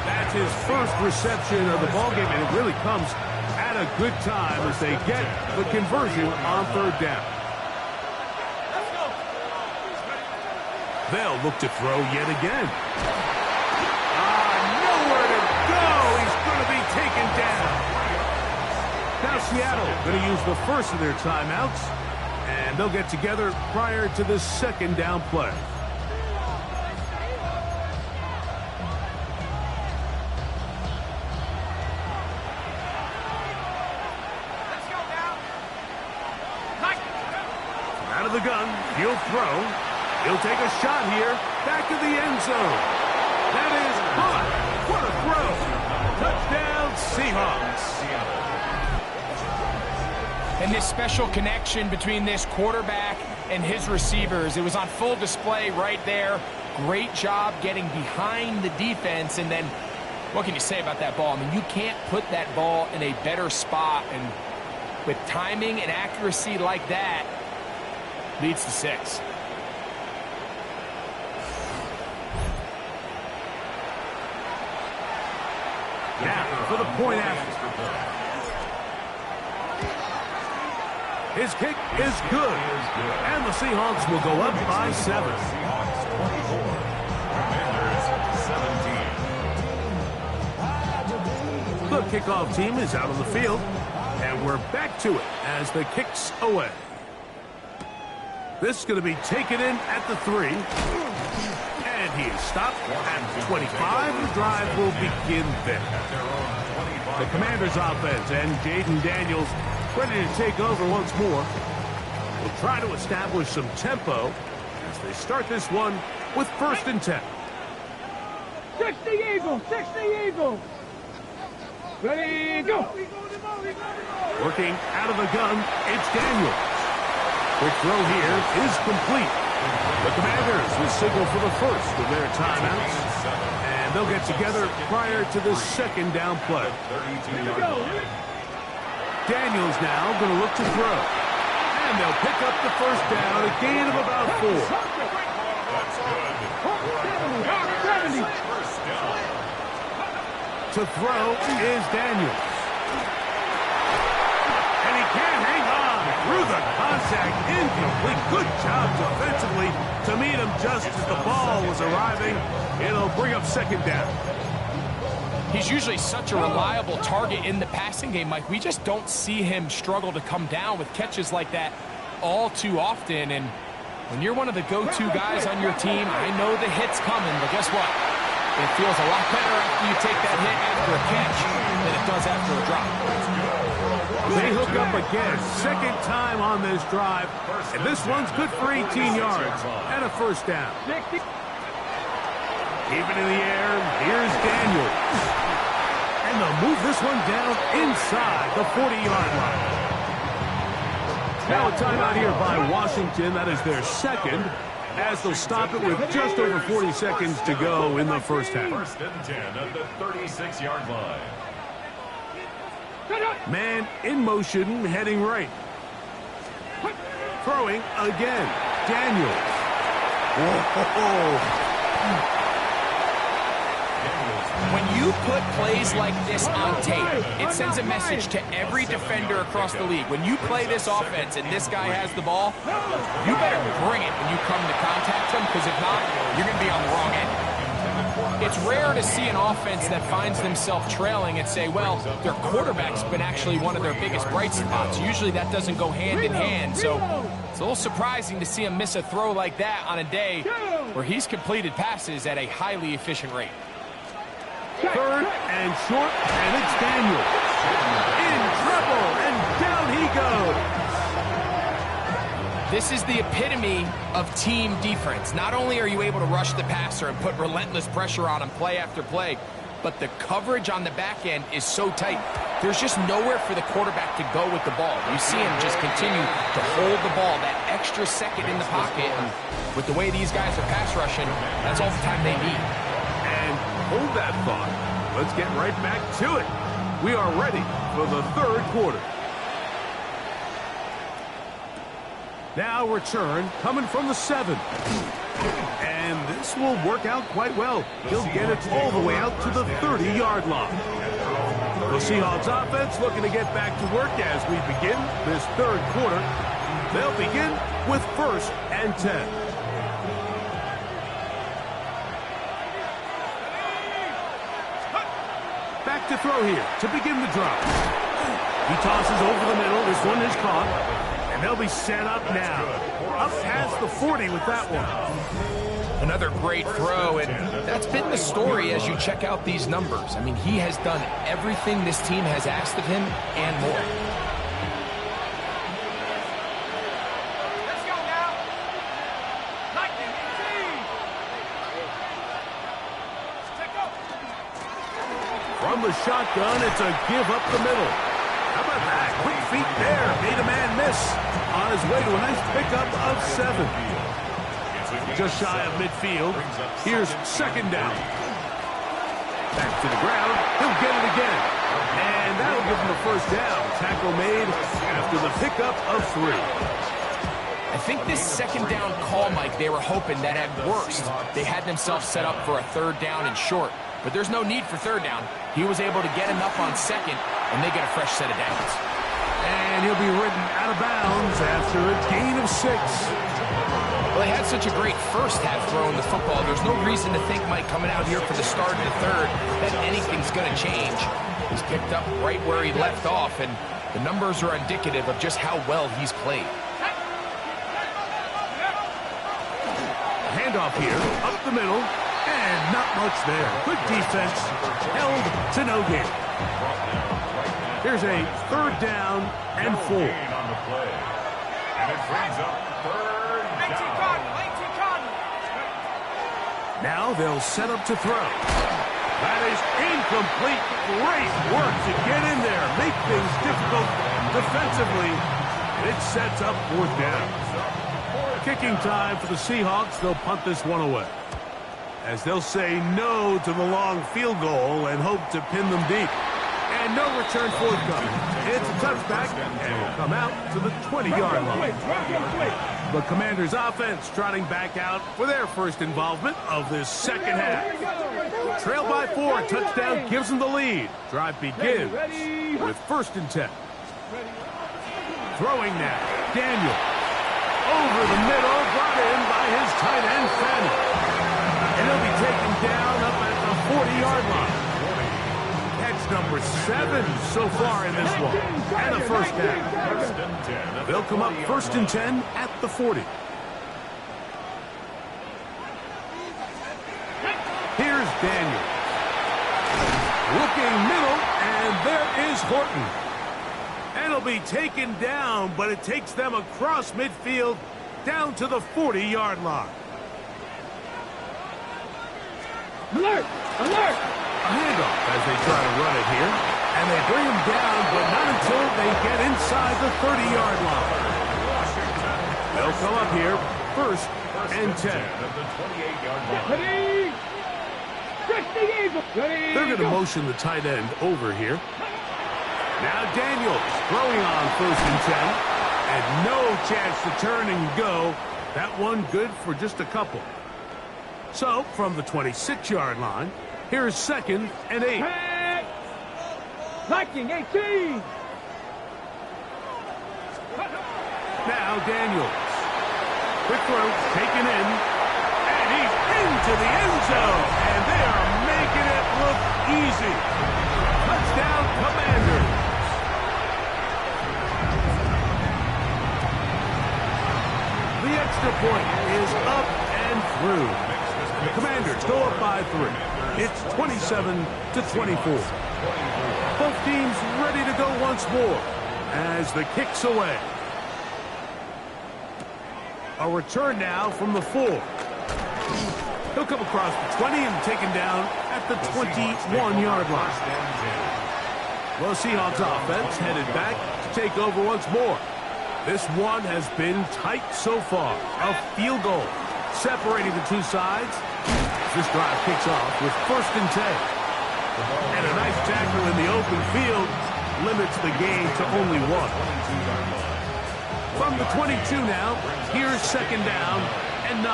That's his first reception of the ballgame, and it really comes at a good time as they get the conversion on 3rd down. They'll look to throw yet again. Nowhere to go. He's going to be taken down. Now Seattle going to use the first of their timeouts, and they'll get together prior to the 2nd down play. Out of the gun, he'll throw. He'll take a shot here, back to the end zone. That is caught. What a throw. Touchdown, Seahawks. And this special connection between this quarterback and his receivers, it was on full display right there. Great job getting behind the defense. And then, what can you say about that ball? I mean, you can't put that ball in a better spot. And with timing and accuracy like that, leads to 6. Now for the point after. His kick is good. And the Seahawks will go up by 7. The kickoff team is out on the field. And we're back to it as the kick's away. This is going to be taken in at the 3. And he is stopped at 25. The drive will begin there. The Commanders' offense and Jaden Daniels ready to take over once more. Will try to establish some tempo as they start this one with 1st and 10. 60 Eagles! 60 Eagles! Ready, go! Working out of the gun, it's Daniels. Quick throw here is complete. The Commanders will signal for the first of their timeouts, and they'll get together prior to the 2nd down play. Daniels now going to look to throw, and they'll pick up the 1st down, a gain of about 4. To throw is Daniels. And he can't hang on through the contact. Incomplete. Good job defensively to meet him just as the ball was arriving. It'll bring up 2nd down. He's usually such a reliable target in the passing game, Mike. We just don't see him struggle to come down with catches like that all too often. And when you're one of the go-to guys on your team, I know the hit's coming, but guess what? It feels a lot better after you take that hit after a catch than it does after a drop. They hook up again. 2nd time on this drive. And this one's good for 18 yards and a 1st down. Keep it in the air. Here's Daniels. And they'll move this one down inside the 40-yard line. Now a timeout here by Washington. That is their 2nd, as they'll stop it with just over 40 seconds to go in the 1st half. 1st and 10 at the 36-yard line. Man in motion, heading right. Throwing again. Daniels. Whoa. When you put plays like this on tape, it sends a message to every defender across the league. When you play this offense and this guy has the ball, you better bring it when you come to contact him, because if not, you're going to be on the wrong end. It's rare to see an offense that finds themselves trailing and say, well, their quarterback's been actually one of their biggest bright spots. Usually that doesn't go hand in hand, so it's a little surprising to see him miss a throw like that on a day where he's completed passes at a highly efficient rate. 3rd and short, and it's Daniels. In trouble, and down he goes. This is the epitome of team defense. Not only are you able to rush the passer and put relentless pressure on him play after play, but the coverage on the back end is so tight. There's just nowhere for the quarterback to go with the ball. You see him just continue to hold the ball that extra second in the pocket. And with the way these guys are pass rushing, that's all the time they need. And hold that thought. Let's get right back to it. We are ready for the 3rd quarter. Now return coming from the 7. And this will work out quite well. He'll get it all the way out to the 30-yard line. The Seahawks offense looking to get back to work as we begin this 3rd quarter. They'll begin with 1st and 10. Back to throw here to begin the drive. He tosses over the middle. This one is caught. And they'll be set up now. Up past the 40 with that one. Another great throw, and that's been the story as you check out these numbers. I mean, he has done everything this team has asked of him and more. Let's go now. From the shotgun, it's a give up the middle. How about that? Quick feet there. Made a man miss. On his way to a nice pickup of 7. Just shy of midfield. Here's 2nd down. Back to the ground. He'll get it again. And that'll give him the 1st down. Tackle made after the pickup of 3. I think this 2nd down call, Mike, they were hoping that at worst they had themselves set up for a 3rd down and short. But there's no need for 3rd down. He was able to get enough on 2nd, and they get a fresh set of downs. And he'll be ridden out of bounds after a gain of 6. Well, they had such a great first half throwing the football. There's no reason to think, Mike, coming out here for the start of the 3rd, that anything's going to change. He's picked up right where he left off, and the numbers are indicative of just how well he's played. Handoff here, up the middle, and not much there. Good defense, held to no gain. Here's a 3rd down and 4. On the play. And it brings up 3rd down. Now they'll set up to throw. That is incomplete. Great work to get in there, make things difficult defensively. It sets up 4th down. Kicking time for the Seahawks. They'll punt this one away, as they'll say no to the long field goal and hope to pin them deep. And no return forthcoming. It's a touchback, and will come out to the 20-yard line. The Commanders' offense trotting back out for their first involvement of this second half. Trail by 4, touchdown gives them the lead. Drive begins with 1st and 10. Throwing now, Daniel. Over the middle, brought in by his tight end, Fanning. And he'll be taken down up at the 40-yard line. Catch number 7 so far in this one. And a 1st down. They'll come up 1st and 10 at the 40. Here's Daniel. Looking middle, and there is Horton. And he'll be taken down, but it takes them across midfield down to the 40-yard line. Alert! Alert! A handoff as they try to run it here. And they bring him down, but not until they get inside the 30-yard line. They'll come up here 1st and 10. Ready! Stretch the eagle! Ready! They're going to motion the tight end over here. Now Daniels throwing on 1st and 10. And no chance to turn and go. That one good for just a couple. So, from the 26-yard line, here's 2nd and 8. Blocking 18! Now Daniels. Quick throw, taken in. And he's into the end zone. And they are making it look easy. Touchdown, Commanders. The extra point is up and through. The Commanders go up by 3. It's 27-24. Both teams ready to go once more as the kick's away. A return now from the 4. He'll come across the 20 and taken down at the 21-yard line. Well, Seahawks offense headed back to take over once more. This one has been tight so far. A field goal separating the two sides. This drive kicks off with 1st and 10. And a nice tackle in the open field limits the gain to only 1. From the 22 now, here's 2nd down and 9.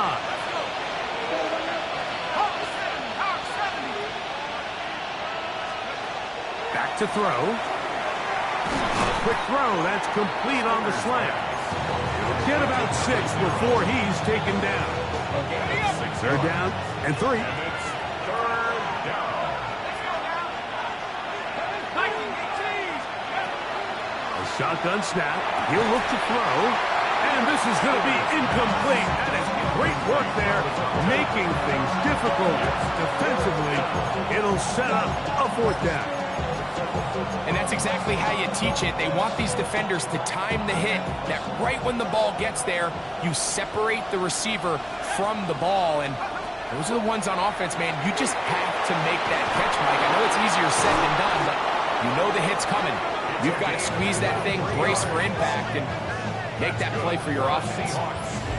Back to throw. A quick throw, that's complete on the slant. Get about 6 before he's taken down. 3rd down and 3. A shotgun snap. He'll look to throw. And this is going to be incomplete. That is great work there, making things difficult defensively. It'll set up a 4th down. And that's exactly how you teach it. They want these defenders to time the hit, that right when the ball gets there, you separate the receiver from the ball. And those are the ones on offense, man. You just have to make that catch, Mike. I know it's easier said than done, but you know the hit's coming. You've got to squeeze that thing, brace for impact, and make that play for your offense.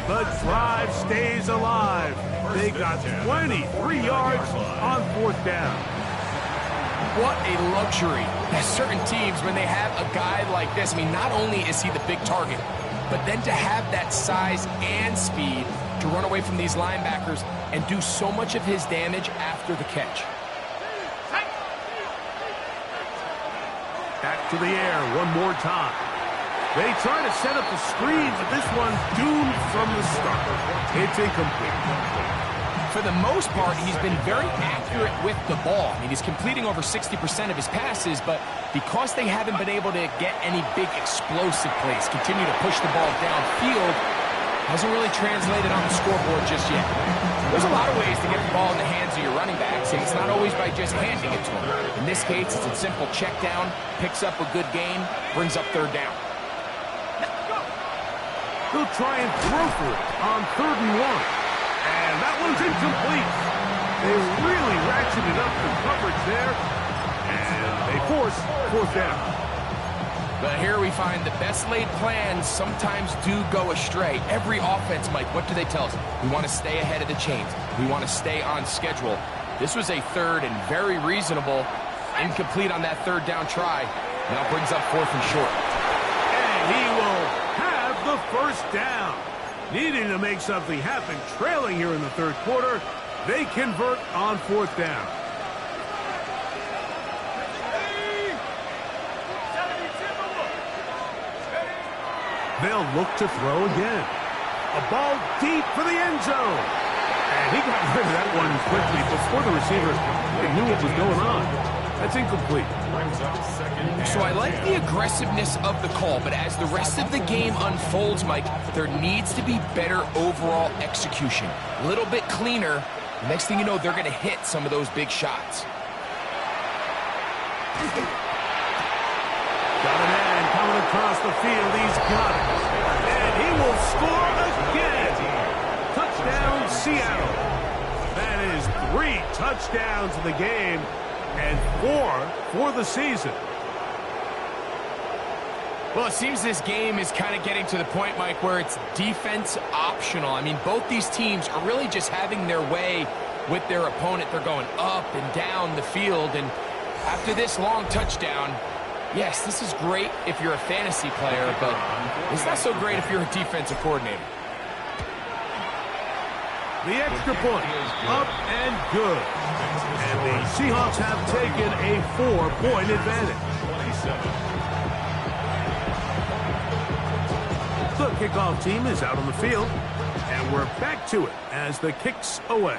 The drive stays alive. They got 23 yards on 4th down. What a luxury that certain teams, when they have a guy like this, I mean, not only is he the big target, but then to have that size and speed to run away from these linebackers and do so much of his damage after the catch. Back to the air one more time. They try to set up the screen, but this one's doomed from the start. It's incomplete. For the most part, he's been very accurate with the ball. I mean, he's completing over 60% of his passes, but because they haven't been able to get any big explosive plays, continue to push the ball downfield, Hasn't really translated on the scoreboard just yet. There's a lot of ways to get the ball in the hands of your running backs, and it's not always by just handing it to them. In this case, it's a simple check down, picks up a good gain, brings up third down. They'll try and throw for it on 3rd and 1. And that one's incomplete. They really ratcheted up the coverage there, and they force 4th down. But here we find the best laid plans sometimes do go astray. Every offense, Mike, what do they tell us? We want to stay ahead of the chains. We want to stay on schedule. This was a 3rd and very reasonable. Incomplete on that 3rd down try. Now brings up 4th and short. And he will have the 1st down. Needing to make something happen, trailing here in the 3rd quarter. They convert on 4th down. They'll look to throw again. A ball deep for the end zone. And he got rid of that one quickly before the receiver knew what was going on. That's incomplete. So I like the aggressiveness of the call, but as the rest of the game unfolds, Mike, there needs to be better overall execution. A little bit cleaner. Next thing you know, they're going to hit some of those big shots. Got a man coming across the field. He's got it. And he will score again. Touchdown, Seattle. That is 3 touchdowns in the game and 4 for the season. Well, it seems this game is kind of getting to the point, Mike, where it's defense optional. I mean, both these teams are really just having their way with their opponent. They're going up and down the field, and after this long touchdown, yes, this is great if you're a fantasy player, but it's not so great if you're a defensive coordinator. The extra point, up and good. And the Seahawks have taken a 4-point advantage. The kickoff team is out on the field, and we're back to it as the kick's away.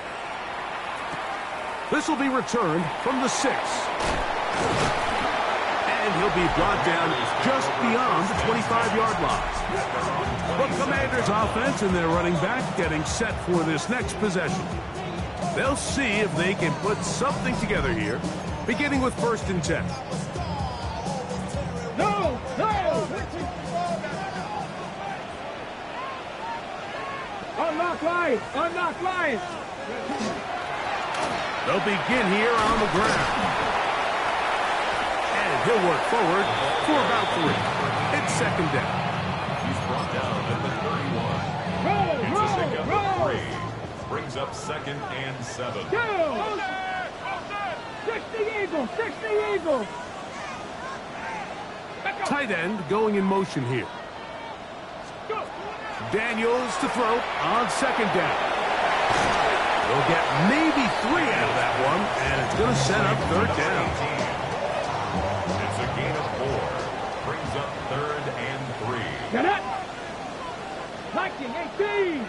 This will be returned from the 6. And he'll be brought down just beyond the 25-yard line. The Commanders' offense and their running back getting set for this next possession. They'll see if they can put something together here, beginning with 1st and 10. No! Unlock line! Unlock line! They'll begin here on the ground. And he'll work forward for about 3. It's 2nd down. He's brought down at the 31. It's a pickup of 3. Brings up 2nd and 7. Go! 60 Eagles! 60 Eagles! Tight end going in motion here. Daniels to throw on 2nd down. They'll get maybe 3 out of that one, and it's going to set up 3rd down. It's a gain of 4. Brings up 3rd and 3. Get it! 19, 18!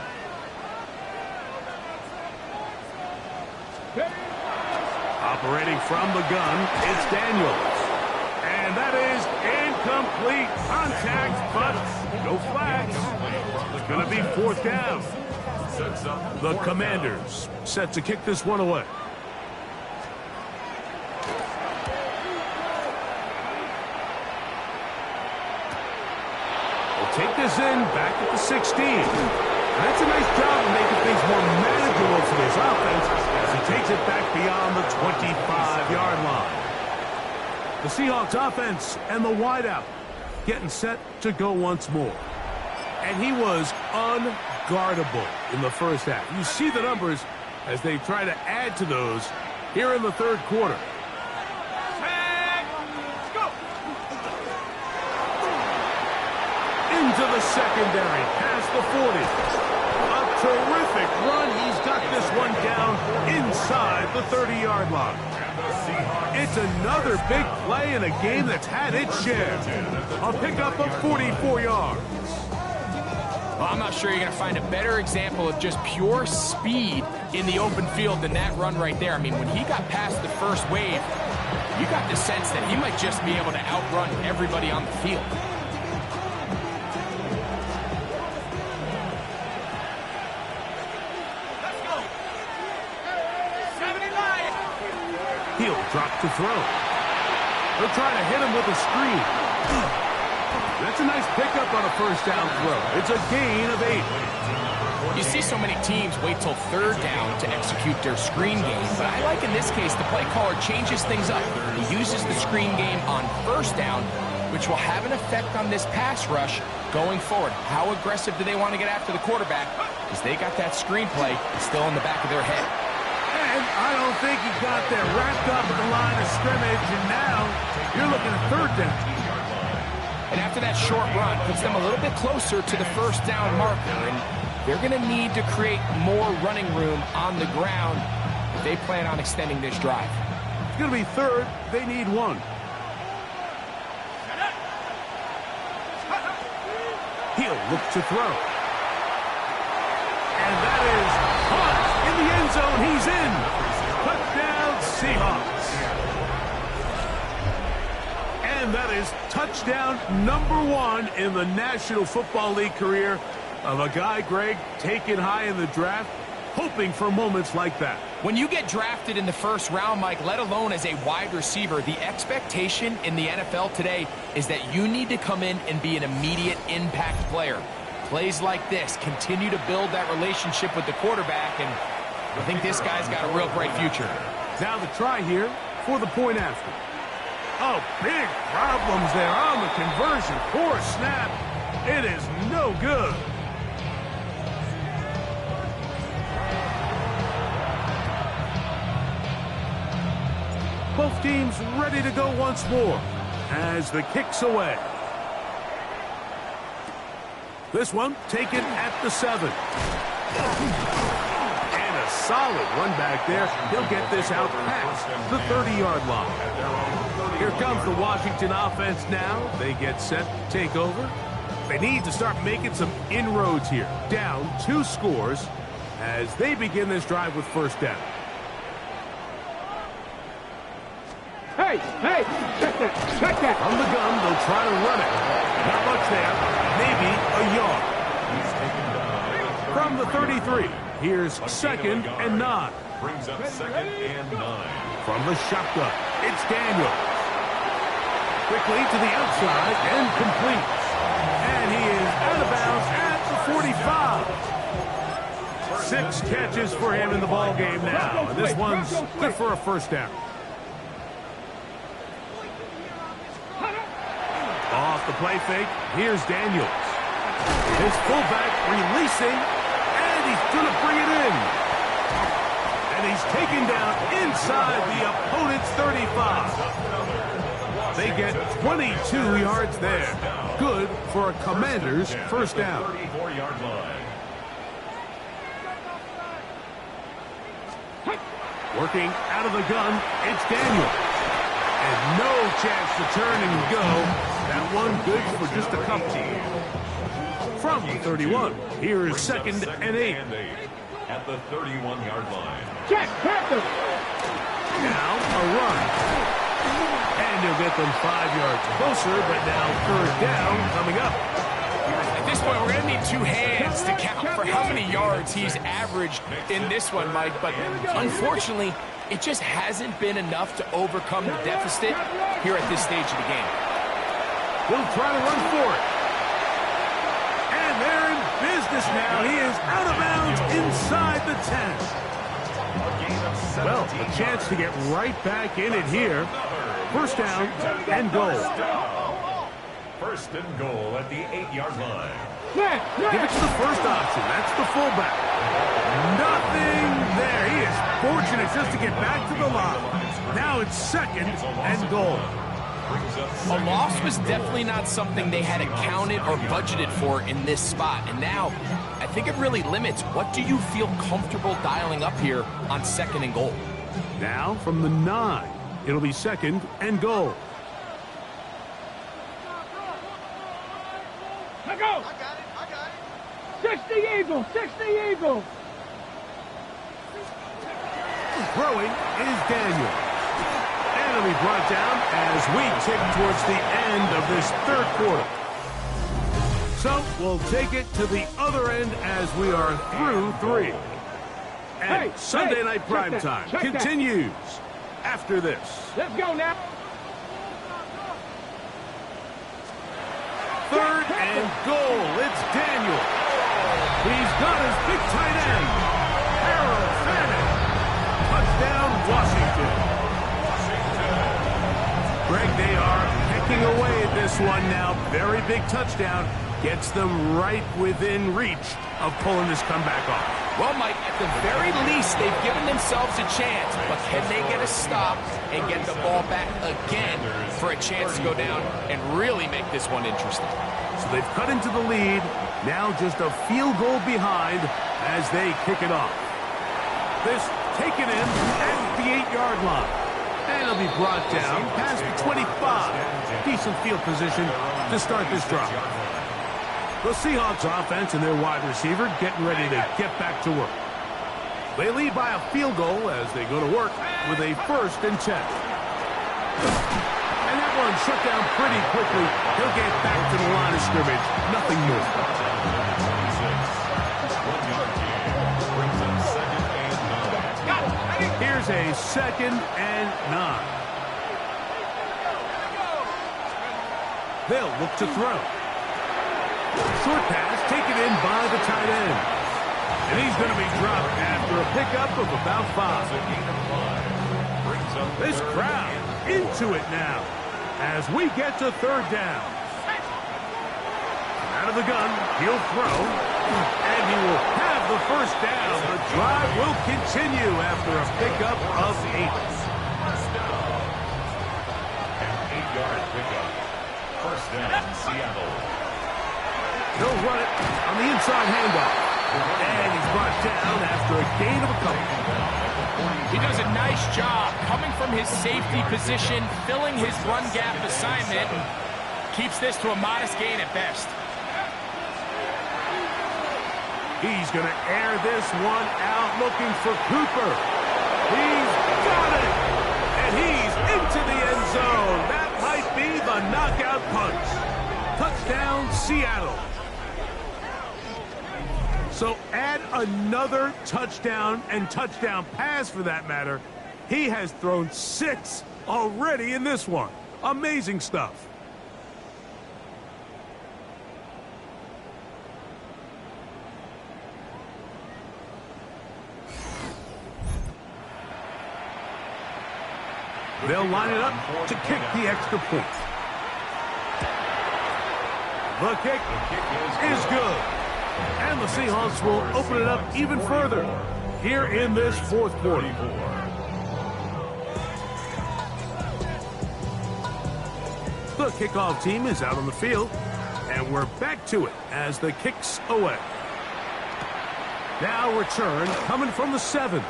Operating from the gun, it's Daniels. And that is incomplete contact, but no flags. It's going to be 4th down. The Commanders set to kick this one away. They'll take this in back at the 16. And that's a nice job of making things more manageable for this offense as he takes it back beyond the 25-yard line. The Seahawks offense and the wideout getting set to go once more. And he was unguardable in the first half. You see the numbers as they try to add to those here in the 3rd quarter. Into the secondary, past the 40. A terrific run. He's got this one down inside the 30-yard line. It's another big play in a game that's had its share. A pickup of 44 yards. Well, I'm not sure you're going to find a better example of just pure speed in the open field than that run right there. I mean, when he got past the first wave, you got the sense that he might just be able to outrun everybody on the field. He'll drop to throw. They'll try to hit him with a screen. That's a nice pickup on a first down throw. It's a gain of 8. You see so many teams wait till third down to execute their screen game, but I like in this case the play caller changes things up. He uses the screen game on first down, which will have an effect on this pass rush going forward. How aggressive do they want to get after the quarterback? Because they got that screen play still in the back of their head. And I don't think he got there wrapped up at the line of scrimmage, and now you're looking at third down. And after that short run, puts them a little bit closer to the first down marker, and they're going to need to create more running room on the ground if they plan on extending this drive. It's going to be third. They need 1. He'll look to throw. And that is caught in the end zone. He's in. Touchdown, Seahawks. And that is touchdown number 1 in the National Football League career of a guy, Greg, taken high in the draft, hoping for moments like that. When you get drafted in the first round, Mike, let alone as a wide receiver, the expectation in the NFL today is that you need to come in and be an immediate impact player. Plays like this continue to build that relationship with the quarterback, and I think this guy's got a real bright future. Now the try here for the point after. Oh, big problems there on the conversion. Poor snap. It is no good. Both teams ready to go once more as the kick's away. This one taken at the 7. And a solid run back there. He'll get this out past the 30-yard line. Here comes the Washington offense now. They get set to take over. They need to start making some inroads here. Down 2 scores as they begin this drive with first down. Hey, check that. From the gun, they'll try to run it. Not much there. Maybe a yard. From the 33, here's 2nd and 9. Brings up 2nd and 9. From the shotgun, it's Daniel. Quickly to the outside and complete. And he is out of bounds at the 45. 6 catches for him in the ball game now. And this one's good for a first down. Off the play fake, here's Daniels. His fullback releasing, and he's going to bring it in. And he's taken down inside the opponent's 35. They get 22 yards there. Good for a Commander's first down. 34-yard line. Working out of the gun, it's Daniel. And no chance to turn and go. That one good for just a couple. From the 31, here is 2nd and 8. At the 31-yard line. Check, Panther. Now a run. And he'll get them 5 yards closer, but now third down coming up. At this point, we're going to need 2 hands to count for how many yards he's averaged in this one, Mike. But unfortunately, it just hasn't been enough to overcome the deficit here at this stage of the game. He'll try to run for it. And they're in business now. He is out of bounds inside the 10. Well, a chance to get right back in it here. First down and goal. First and goal at the 8-yard line. Give it to the first option. That's the fullback. Nothing there. He is fortunate just to get back to the line. Now it's 2nd and goal. A loss was definitely not something they had accounted or budgeted for in this spot. And now, I think it really limits what do you feel comfortable dialing up here on 2nd and goal. Now from the 9, it'll be 2nd and goal. I got it. 60 Eagle. Throwing is Daniel. And it'll be brought down as we tick towards the end of this third quarter. So we'll take it to the other end as we are through 3. And Sunday Night Primetime continues after this. Let's go now. Third and goal. It's Daniel. He's got his big tight end. Harold Fanning. Touchdown, Washington. Greg, they are picking away at this one now. Very big touchdown. Gets them right within reach of pulling this comeback off. Well, Mike, at the very least, they've given themselves a chance. But can they get a stop and get the ball back again for a chance to go down and really make this one interesting? So they've cut into the lead. Now just a field goal behind as they kick it off. This taken in at the 8-yard line. And it'll be brought down past the 25. Decent field position to start this drive. The Seahawks offense and their wide receiver getting ready to get back to work. They lead by a field goal as they go to work with a 1st and 10. And that one shut down pretty quickly. He'll get back to the line of scrimmage. Nothing more. Here's a 2nd and 9. They'll look to throw. Short pass taken in by the tight end. And he's going to be dropped after a pickup of about 5. This crowd into it now as we get to 3rd down. Out of the gun, he'll throw. And he will have the 1st down. The drive will continue after a pickup of 8. An 8-yard pickup. 1st down, Seattle. He'll run it on the inside handoff. And he's brought down after a gain of a couple. He does a nice job coming from his safety position, filling his run gap assignment, and keeps this to a modest gain at best. He's going to air this one out looking for Cooper. He's got it. And he's into the end zone. That might be the knockout punch. Touchdown, Seattle. So add another touchdown and touchdown pass for that matter. He has thrown 6 already in this one. Amazing stuff. They'll line it up to kick the extra point. The kick is good. And the Seahawks will open it up even further here in this 4th quarter. The kickoff team is out on the field, and we're back to it as the kick's away. Now return coming from the 7.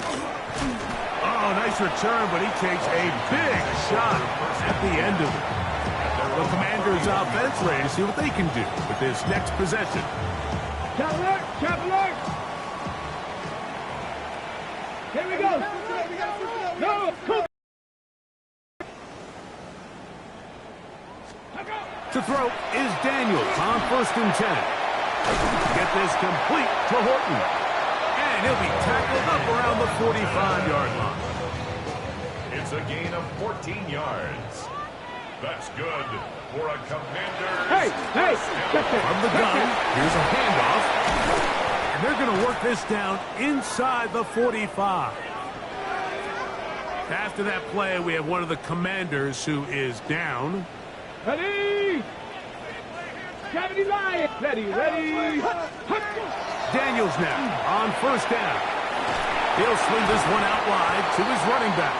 Oh, nice return, but he takes a big shot at the end of it. The Commanders' offense ready to see what they can do with this next possession. Top alert! Top alert! Here we go! No! To throw is Daniels on 1st and 10. Get this complete to Horton. And he'll be tackled up around the 45-yard line. It's a gain of 14 yards. That's good for a Commanders. Hey! From the gun, here's a handoff. And they're going to work this down inside the 45. After that play, we have one of the Commanders who is down. Ready! Gravity line! Ready! Daniels now on 1st down. He'll swing this one out wide to his running back.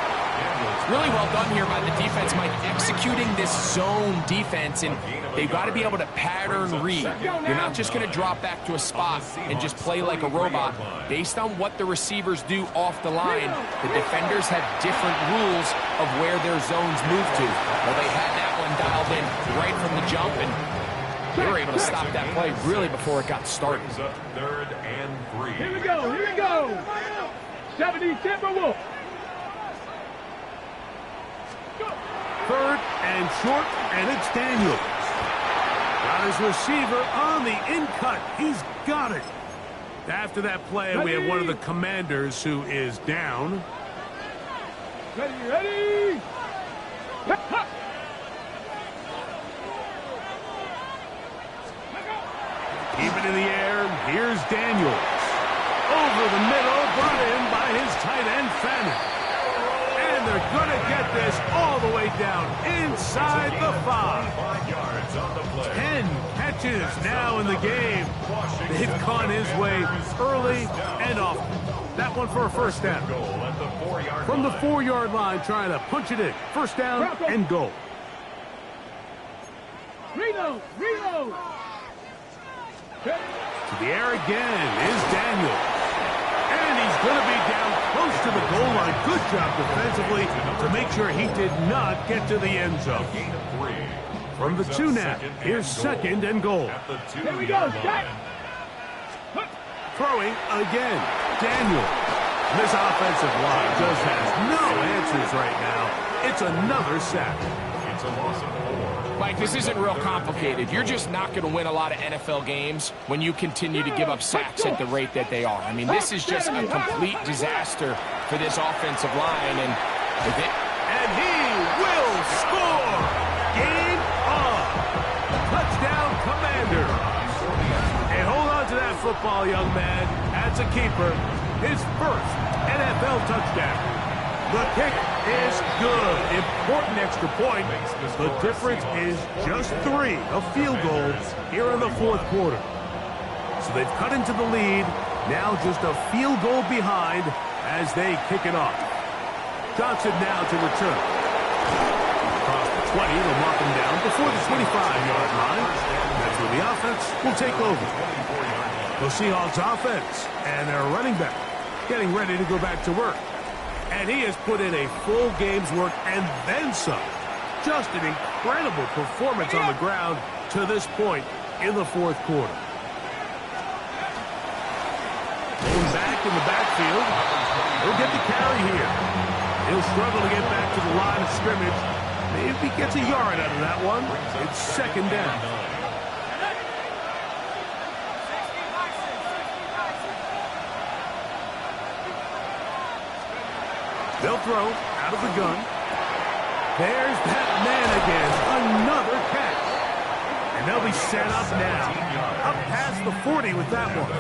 Really well done here by the defense, Mike, executing this zone defense, and they've got to be able to pattern read. You're not just going to drop back to a spot and just play like a robot. Based on what the receivers do off the line, the defenders have different rules of where their zones move to. Well, they had that one dialed in right from the jump, and they were able to stop that play really before it got started. 3rd and 3. Here we go! 70 Timberwolves! 3rd and short, and it's Daniels. Got his receiver on the in-cut. He's got it. After that play, we have one of the Commanders who is down. Ready. Keep it in the air. Here's Daniels. Over the middle, brought in by his tight end, Fannin. And they're going to get this all the way down inside the 5. 10 catches now in the game. They've gone his way early and often. That one for a first down. From the 4-yard line, trying to punch it in. First down and goal. Reload. To the air again is Daniel. And he's going to be down close to the goal line. Good job defensively to make sure he did not get to the end zone. From the 2 now, here's second and goal. Here we go, Jack. Throwing again, Daniel. This offensive line just has no answers right now. It's another sack. It's a loss of 4. Mike, this isn't real complicated. You're just not going to win a lot of NFL games when you continue to give up sacks at the rate that they are. I mean, this is just a complete disaster for this offensive line. And he will score. Game on. Touchdown, Commanders. Hey, hold on to that football, young man. That's a keeper. His first NFL touchdown. The kick is good. Important extra point. The difference is just 3 of field goals here in the 4th quarter. So they've cut into the lead. Now just a field goal behind as they kick it off. Johnson now to return. Across the 20, they'll mark him down before the 25-yard line. That's where the offense will take over. The Seahawks offense and their running back getting ready to go back to work. And he has put in a full game's work and then some. Just an incredible performance on the ground to this point in the 4th quarter. Going back in the backfield. He'll get the carry here. He'll struggle to get back to the line of scrimmage. Maybe he gets a yard out of that one. It's second down. They'll throw out of the gun. There's that man again. Another catch. And they'll be set up now. Up past the 40 with that one.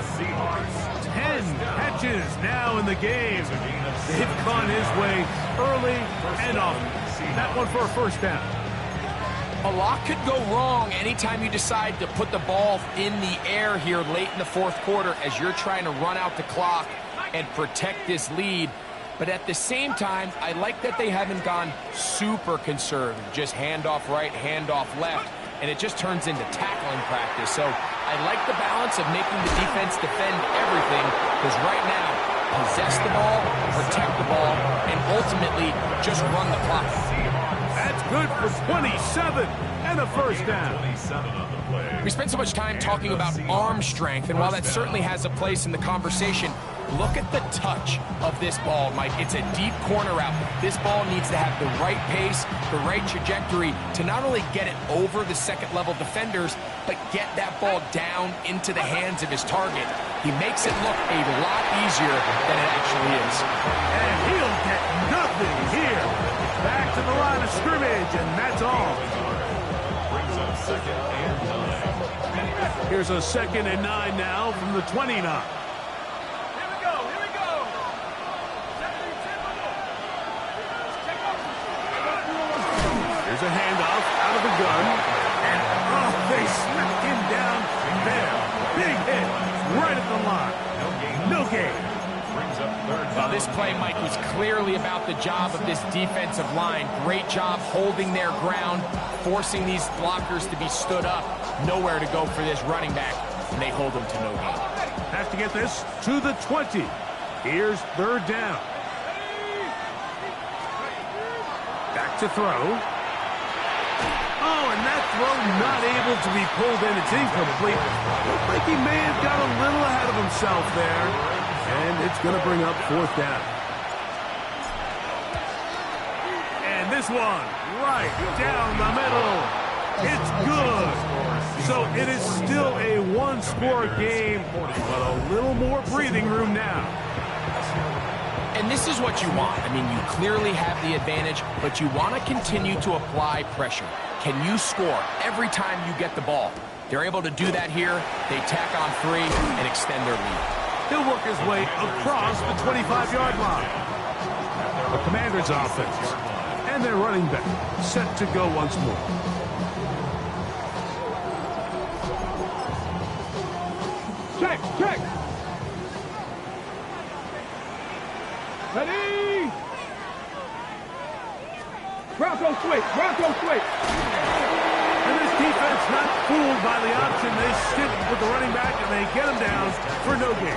10 catches now in the game. They've gone his way early and often. That one for a first down. a lot could go wrong anytime you decide to put the ball in the air here late in the 4th quarter as you're trying to run out the clock and protect this lead. But at the same time, I like that they haven't gone super conservative. Just handoff right, handoff left, and it just turns into tackling practice. So I like the balance of making the defense defend everything, because right now, possess the ball, protect the ball, and ultimately just run the clock. That's good for 27 and a first down. We spent so much time talking about arm strength, and while that certainly has a place in the conversation, look at the touch of this ball, Mike. It's a deep corner route. This ball needs to have the right pace, the right trajectory to not only get it over the second-level defenders, but get that ball down into the hands of his target. He makes it look a lot easier than it actually is. And he'll get nothing here. Back to the line of scrimmage, and that's all. Brings up 2nd and 9. Here's a 2nd and 9 now from the 29. There's a handoff out of the gun. And, they smack him down there. Big hit right at the line. No gain. Brings up 3rd Well, down. this play, Mike, was clearly about the job of this defensive line. Great job holding their ground, forcing these blockers to be stood up. Nowhere to go for this running back, and they hold him to no gain. Has to get this to the 20. Here's 3rd down. Back to throw. Oh, and that throw not able to be pulled in. It's incomplete. Looks like he may have got a little ahead of himself there. And it's going to bring up 4th down. And this one right down the middle. It's good. So it is still a one-score game, but a little more breathing room now. And this is what you want. I mean, you clearly have the advantage, but you want to continue to apply pressure. Can you score every time you get the ball? They're able to do that here. They tack on 3 and extend their lead. He'll work his way across the 25-yard line. The Commanders' offense. And their running back set to go once more. Check. Ready? Bronco switch. And this defense not fooled by the option. They stick with the running back and they get him down for no gain.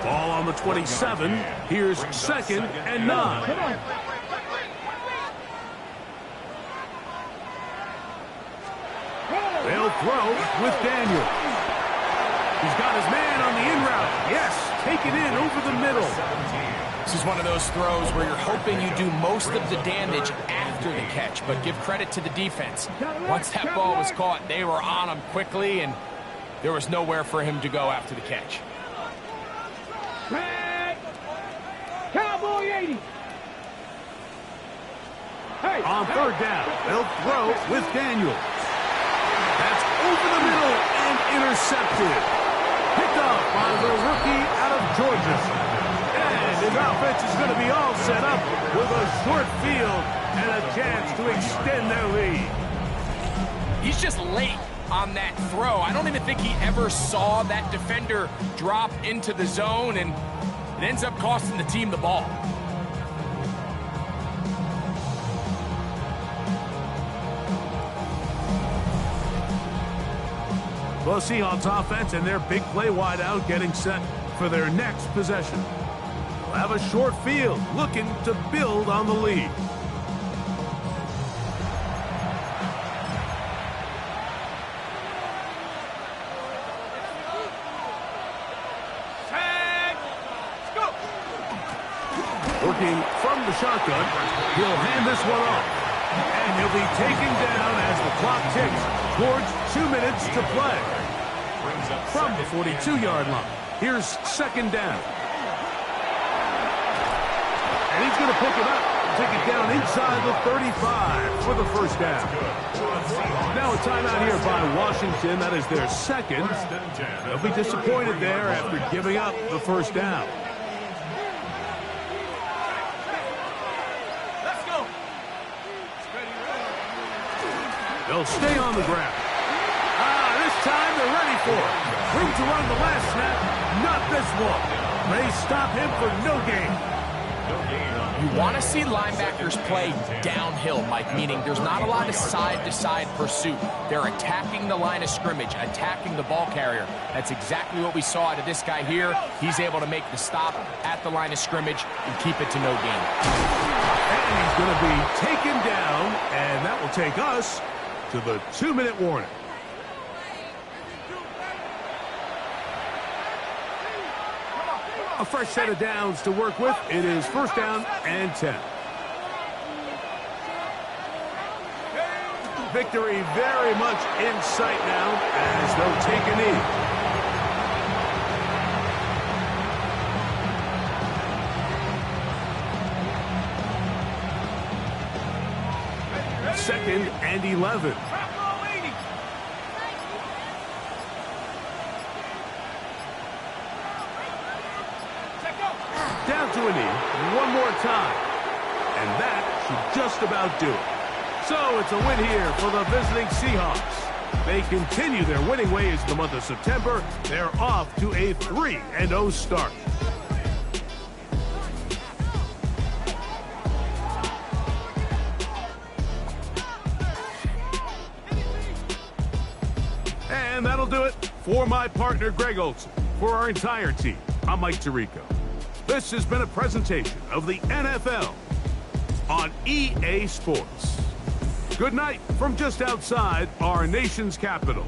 Ball on the 27. Here's 2nd and 9. Come on. They'll throw with Daniel. He's got his man on the in route. Yes, take it in over the middle. This is one of those throws where you're hoping you do most of the damage after the catch, but give credit to the defense. Once that ball was caught, they were on him quickly, and there was nowhere for him to go after the catch. Cowboy 80. Hey, on 3rd down, they'll throw with Daniel. That's over the middle and intercepted. Picked up by the rookie out of Georgia. And his offense is going to be all set up with a short field and a chance to extend their lead. He's just late on that throw. I don't even think he ever saw that defender drop into the zone, and it ends up costing the team the ball. Well, Seahawks offense and their big play wideout getting set for their next possession. They'll have a short field looking to build on the lead. Working from the shotgun, he'll hand this one off. And he'll be taken down as the clock ticks towards 2 minutes to play. From the 42-yard line, here's 2nd down. And he's going to pick it up and take it down inside the 35 for the 1st down. Now a timeout here by Washington. That is their 2nd. They'll be disappointed there after giving up the 1st down. They'll stay on the ground. This time they're ready for it. Room to run the last snap. Not this one. They stop him for no gain. You want to see linebackers play downhill, Mike, meaning there's not a lot of side-to-side pursuit. They're attacking the line of scrimmage, attacking the ball carrier. That's exactly what we saw out of this guy here. He's able to make the stop at the line of scrimmage and keep it to no gain. And he's going to be taken down, and that will take us to the 2-minute warning. A fresh set of downs to work with. It is 1st down and 10. Victory very much in sight now as they'll take a knee. Second and 11. Down to a knee one more time. And that should just about do it. So it's a win here for the visiting Seahawks. They continue their winning ways in the month of September. They're off to a 3-0 start. And that'll do it for my partner, Greg Olson. For our entire team, I'm Mike Tirico. This has been a presentation of the NFL on EA Sports. Good night from just outside our nation's capital.